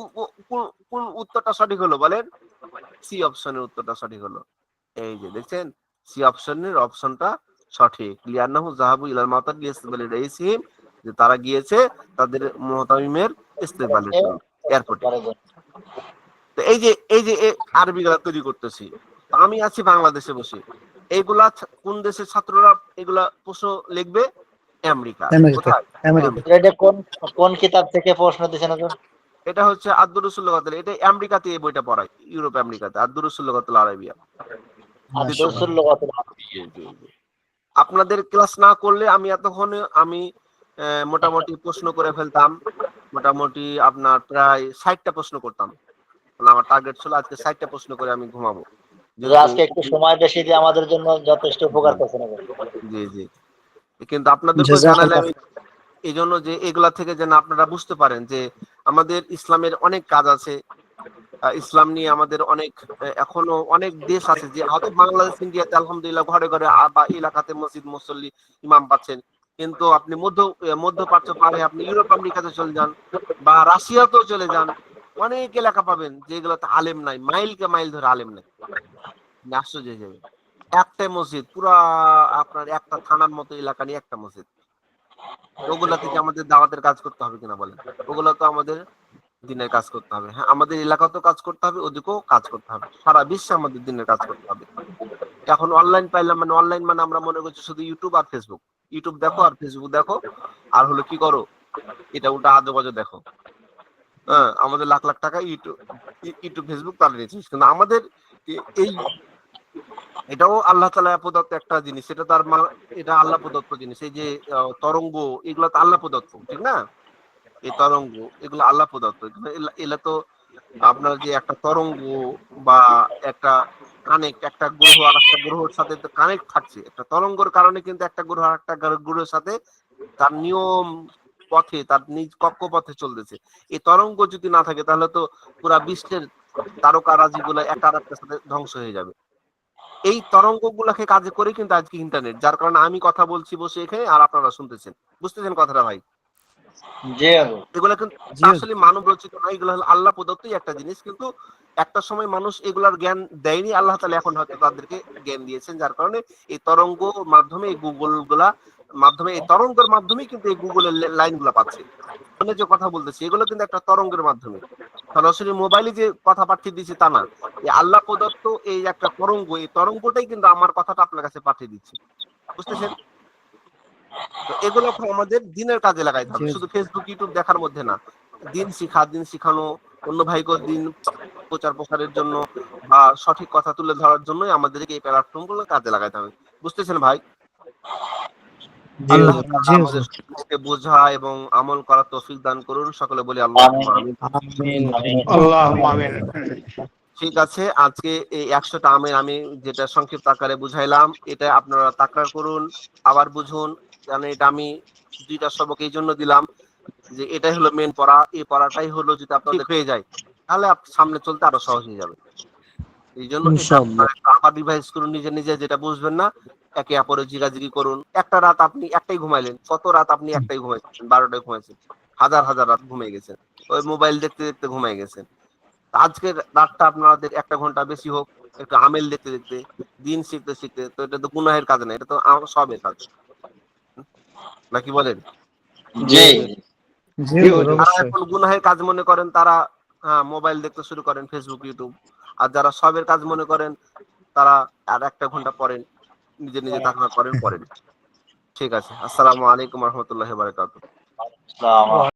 কোন উত্তরটা সঠিক হলো বলেন? সি অপশনের উত্তরটা সঠিক হলো। এই যে দেখছেন, সি অপশনের অপশনটা সঠিক। লিয়ান্নাহু যাহাবু ইলাল মাতার লিইস্তিকবালি রাইসিহিম, যে তারা গিয়েছে তাদের মুহতামিমের ইস্তেকবালের জন্য এয়ারপোর্টে। তো এই যে আরবিগুলা তৈরি করতেছি, আমি আছি বাংলাদেশে বসে, এইগুলা কোন দেশের ছাত্ররা এগুলা প্রশ্ন লিখবে? আমেরিকা। আমেরিকা। কোথায়? আমেরিকা। এটা কোন কিতাব থেকে প্রশ্ন দিয়েছেন হুজুর? এটা হচ্ছে আদ-দুরুসুল লুগাতুল, এটা আমেরিকাতে এই বইটা পড়ায়, ইউরোপ আমেরিকাতে, আদ-দুরুসুল লুগাতুল আরাবিয়া। আদ-দুরুসুল লুগাতুল আরাবিয়া। জি, জি, জি। আপনাদের ক্লাস না করলে আমি এতক্ষণ আমি মোটামুটি প্রশ্ন করে ফেলতাম, মোটামুটি আপনার প্রায় 60টা প্রশ্ন করতাম। মানে আমার টার্গেট ছিল আজকে 60টা প্রশ্ন করে আমি ঘুমাবো। হুজুর, আজকে একটু সময় বেশি দিয়ে আমাদের জন্য যথেষ্ট উপকার করছেন হুজুর। জি, জি। কিন্তু আপনাদেরকে জাযাকাল্লাহ। জানালে আমি এই জন্য যে এগুলা থেকে যেন আপনারা বুঝতে পারেন যে আমাদের ইসলামের অনেক কাজ আছে, ইসলাম নিয়ে আমাদের অনেক এখনো অনেক দেশ আছে যে হয়তো বাংলাদেশ, ইন্ডিয়াতে আলহামদুলিল্লাহ ঘরে ঘরে বা এলাকাতে মসজিদ মুসল্লি ইমাম পাচ্ছেন, কিন্তু আপনি মধ্যপ্রাচ্য পারে আপনি ইউরোপ আমেরিকাতে চলে যান বা রাশিয়াতেও চলে যান, অনেক এলাকা পাবেন যেগুলোতে আলেম নাই, মাইলকে মাইল ধরে আলেম নাই। আশ্চর্য হয়ে যাবে, একটাই মসজিদ পুরা আপনার একটা থানার মতো এলাকা নিয়ে একটা মসজিদ। ওগুলা থেকে আমাদের দাওয়াতের কাজ করতে হবে কিনা বলেন? ওগুলা তো আমাদের দিনের কাজ করতে হবে। হ্যাঁ, আমাদের এলাকাতেও কাজ করতে হবে, ওদিকেও কাজ করতে হবে, সারা বিশ্বে আমাদের দিনের কাজ করতে হবে। এখন অনলাইন পাইলাম, মানে অনলাইন মানে আমরা মনে করছি শুধু ইউটিউব আর ফেসবুক, ইউটিউব দেখো আর ফেসবুক দেখো, আর হলো কি করো, এটা ওটা আজে বাজে দেখো। হ্যাঁ, আমাদের লাখ লাখ টাকা ইউটিউব ফেসবুক তারা নিয়েছে, কিন্তু আমাদের এই এটাও আল্লাহ তাআলা প্রদত্ত একটা জিনিস, এটা তার এটা আল্লাহ প্রদত্ত জিনিস। এই যে তরঙ্গ, এগুলো তো আল্লাহ প্রদত্ত, ঠিক না? এই তরঙ্গ এগুলো আল্লাহ প্রদত্ত। এগুলা তো আপনার যে একটা তরঙ্গ বা একটা কানেক্ট, একটা গ্রহ আর একটা গ্রহের সাথে তো কানেক্ট থাকছে, একটা তরঙ্গের কারণে কিন্তু একটা গ্রহ আর একটা গ্রহের সাথে তার নিয়ম পথে, তার নিজ কক্ষপথে চলতেছে। এই তরঙ্গ যদি না থাকে তাহলে তো পুরা বিশ্বের তারকারাজি গুলা একটা আর একটার সাথে ধ্বংস হয়ে যাবে। এই তরঙ্গ গুলাকে কাজে করে কিন্তু আজকে ইন্টারনেট, যার কারণে আমি কথা বলছি বসে এখানে আর আপনারা শুনতেছেন। বুঝতেছেন কথাটা ভাই? জি হুজুর। এগুলো কিন্তু আসলে মানব রচিত নয়, এগুলো হলো আল্লাহ প্রদত্তই একটা জিনিস, কিন্তু একটা সময় মানুষ এগুলার জ্ঞান দেয়নি, আল্লাহ তাআলা এখন হয়তো তাদেরকে জ্ঞান দিয়েছেন, যার কারণে এই তরঙ্গ মাধ্যমে, এই গুগল গুলা মাধ্যমে, এই তরঙ্গের মাধ্যমে কিন্তু এই গুগলের লাইন গুলা পাচ্ছে। মানে যে কথা বলতেছি এগুলো কিন্তু একটা তরঙ্গের মাধ্যমে, সরাসরি মোবাইলে যে কথা পাঠিয়ে দিচ্ছে তা না, এই আল্লাহ প্রদত্ত এই একটা তরঙ্গ, এই তরঙ্গটাই কিন্তু আমার কথাটা আপনার কাছে পাঠিয়ে দিচ্ছে। বুঝতেছেন? তো এগুলো আমাদের দিনের কাজে লাগাইতে হবে, শুধু ফেসবুক ইউটিউব দেখার মধ্যে না। দিন শিখানো, অন্য ভাইকে দিন প্রচার প্রসারের জন্য বা সঠিক কথা তুলে ধরার জন্যই আমাদেরকে এই প্ল্যাটফর্ম গুলো কাজে লাগাইতে হবে। বুঝতেছেন ভাই? আল্লাহ তাআলা আমাদের সকলকে বোঝা এবং আমল করার তৌফিক দান করুন। সকলে বলি আল্লাহুম্মা আমিন। আল্লাহুম্মা আমিন। ঠিক আছে, আজকে এই 100টা আমের আমি যেটা সংক্ষিপ্ত আকারে বুঝাইলাম, এটা আপনারা তাকরার করুন, আবার বুঝুন। জানেন এটা আমি 2টা সবক এই জন্য দিলাম যে এটাই হলো মেন পড়া, এই পড়াটাই হলো যদি আপনাদের হয়ে যায় তাহলে সামনে চলতে আরো সহজ হয়ে যাবে। এই জন্য এটা আপনারা আবার রিভাইজ করুন, নিজে নিজে যেটা বুঝবেন না একে অপরের জিজ্ঞাজিজ্ঞি করুন। একটা রাত আপনি একটাই ঘুমাইলেন, কত রাত আপনি একটাই ঘুমাইছেন, 12টায় ঘুমাইছেন, হাজার হাজার রাত ঘুমিয়ে গেছেন, ওই মোবাইল দেখতে দেখতে ঘুমিয়ে গেছেন। আজকের রাতটা আপনাদের 1 ঘন্টা বেশি হোক, একটু আমেল দেখতে দেখতে, দিন শিখতে শিখতে, তো এটা তো গুনাহের কাজ না, এটা তো সবের কাজ, নাকি বলেন? জি। যারা এখন গুনাহের কাজ মনে করেন তারা মোবাইল দেখতে শুরু করেন, ফেসবুক ইউটিউব, আর যারা সবের কাজ মনে করেন তারা আর 1 ঘন্টা পড়েন, নিজে নিজে তাকওয়া করেন, পড়েন। ঠিক আছে, আসসালামু আলাইকুম ওয়া রাহমাতুল্লাহি ওয়া বারাকাতুহু। আসসালাম।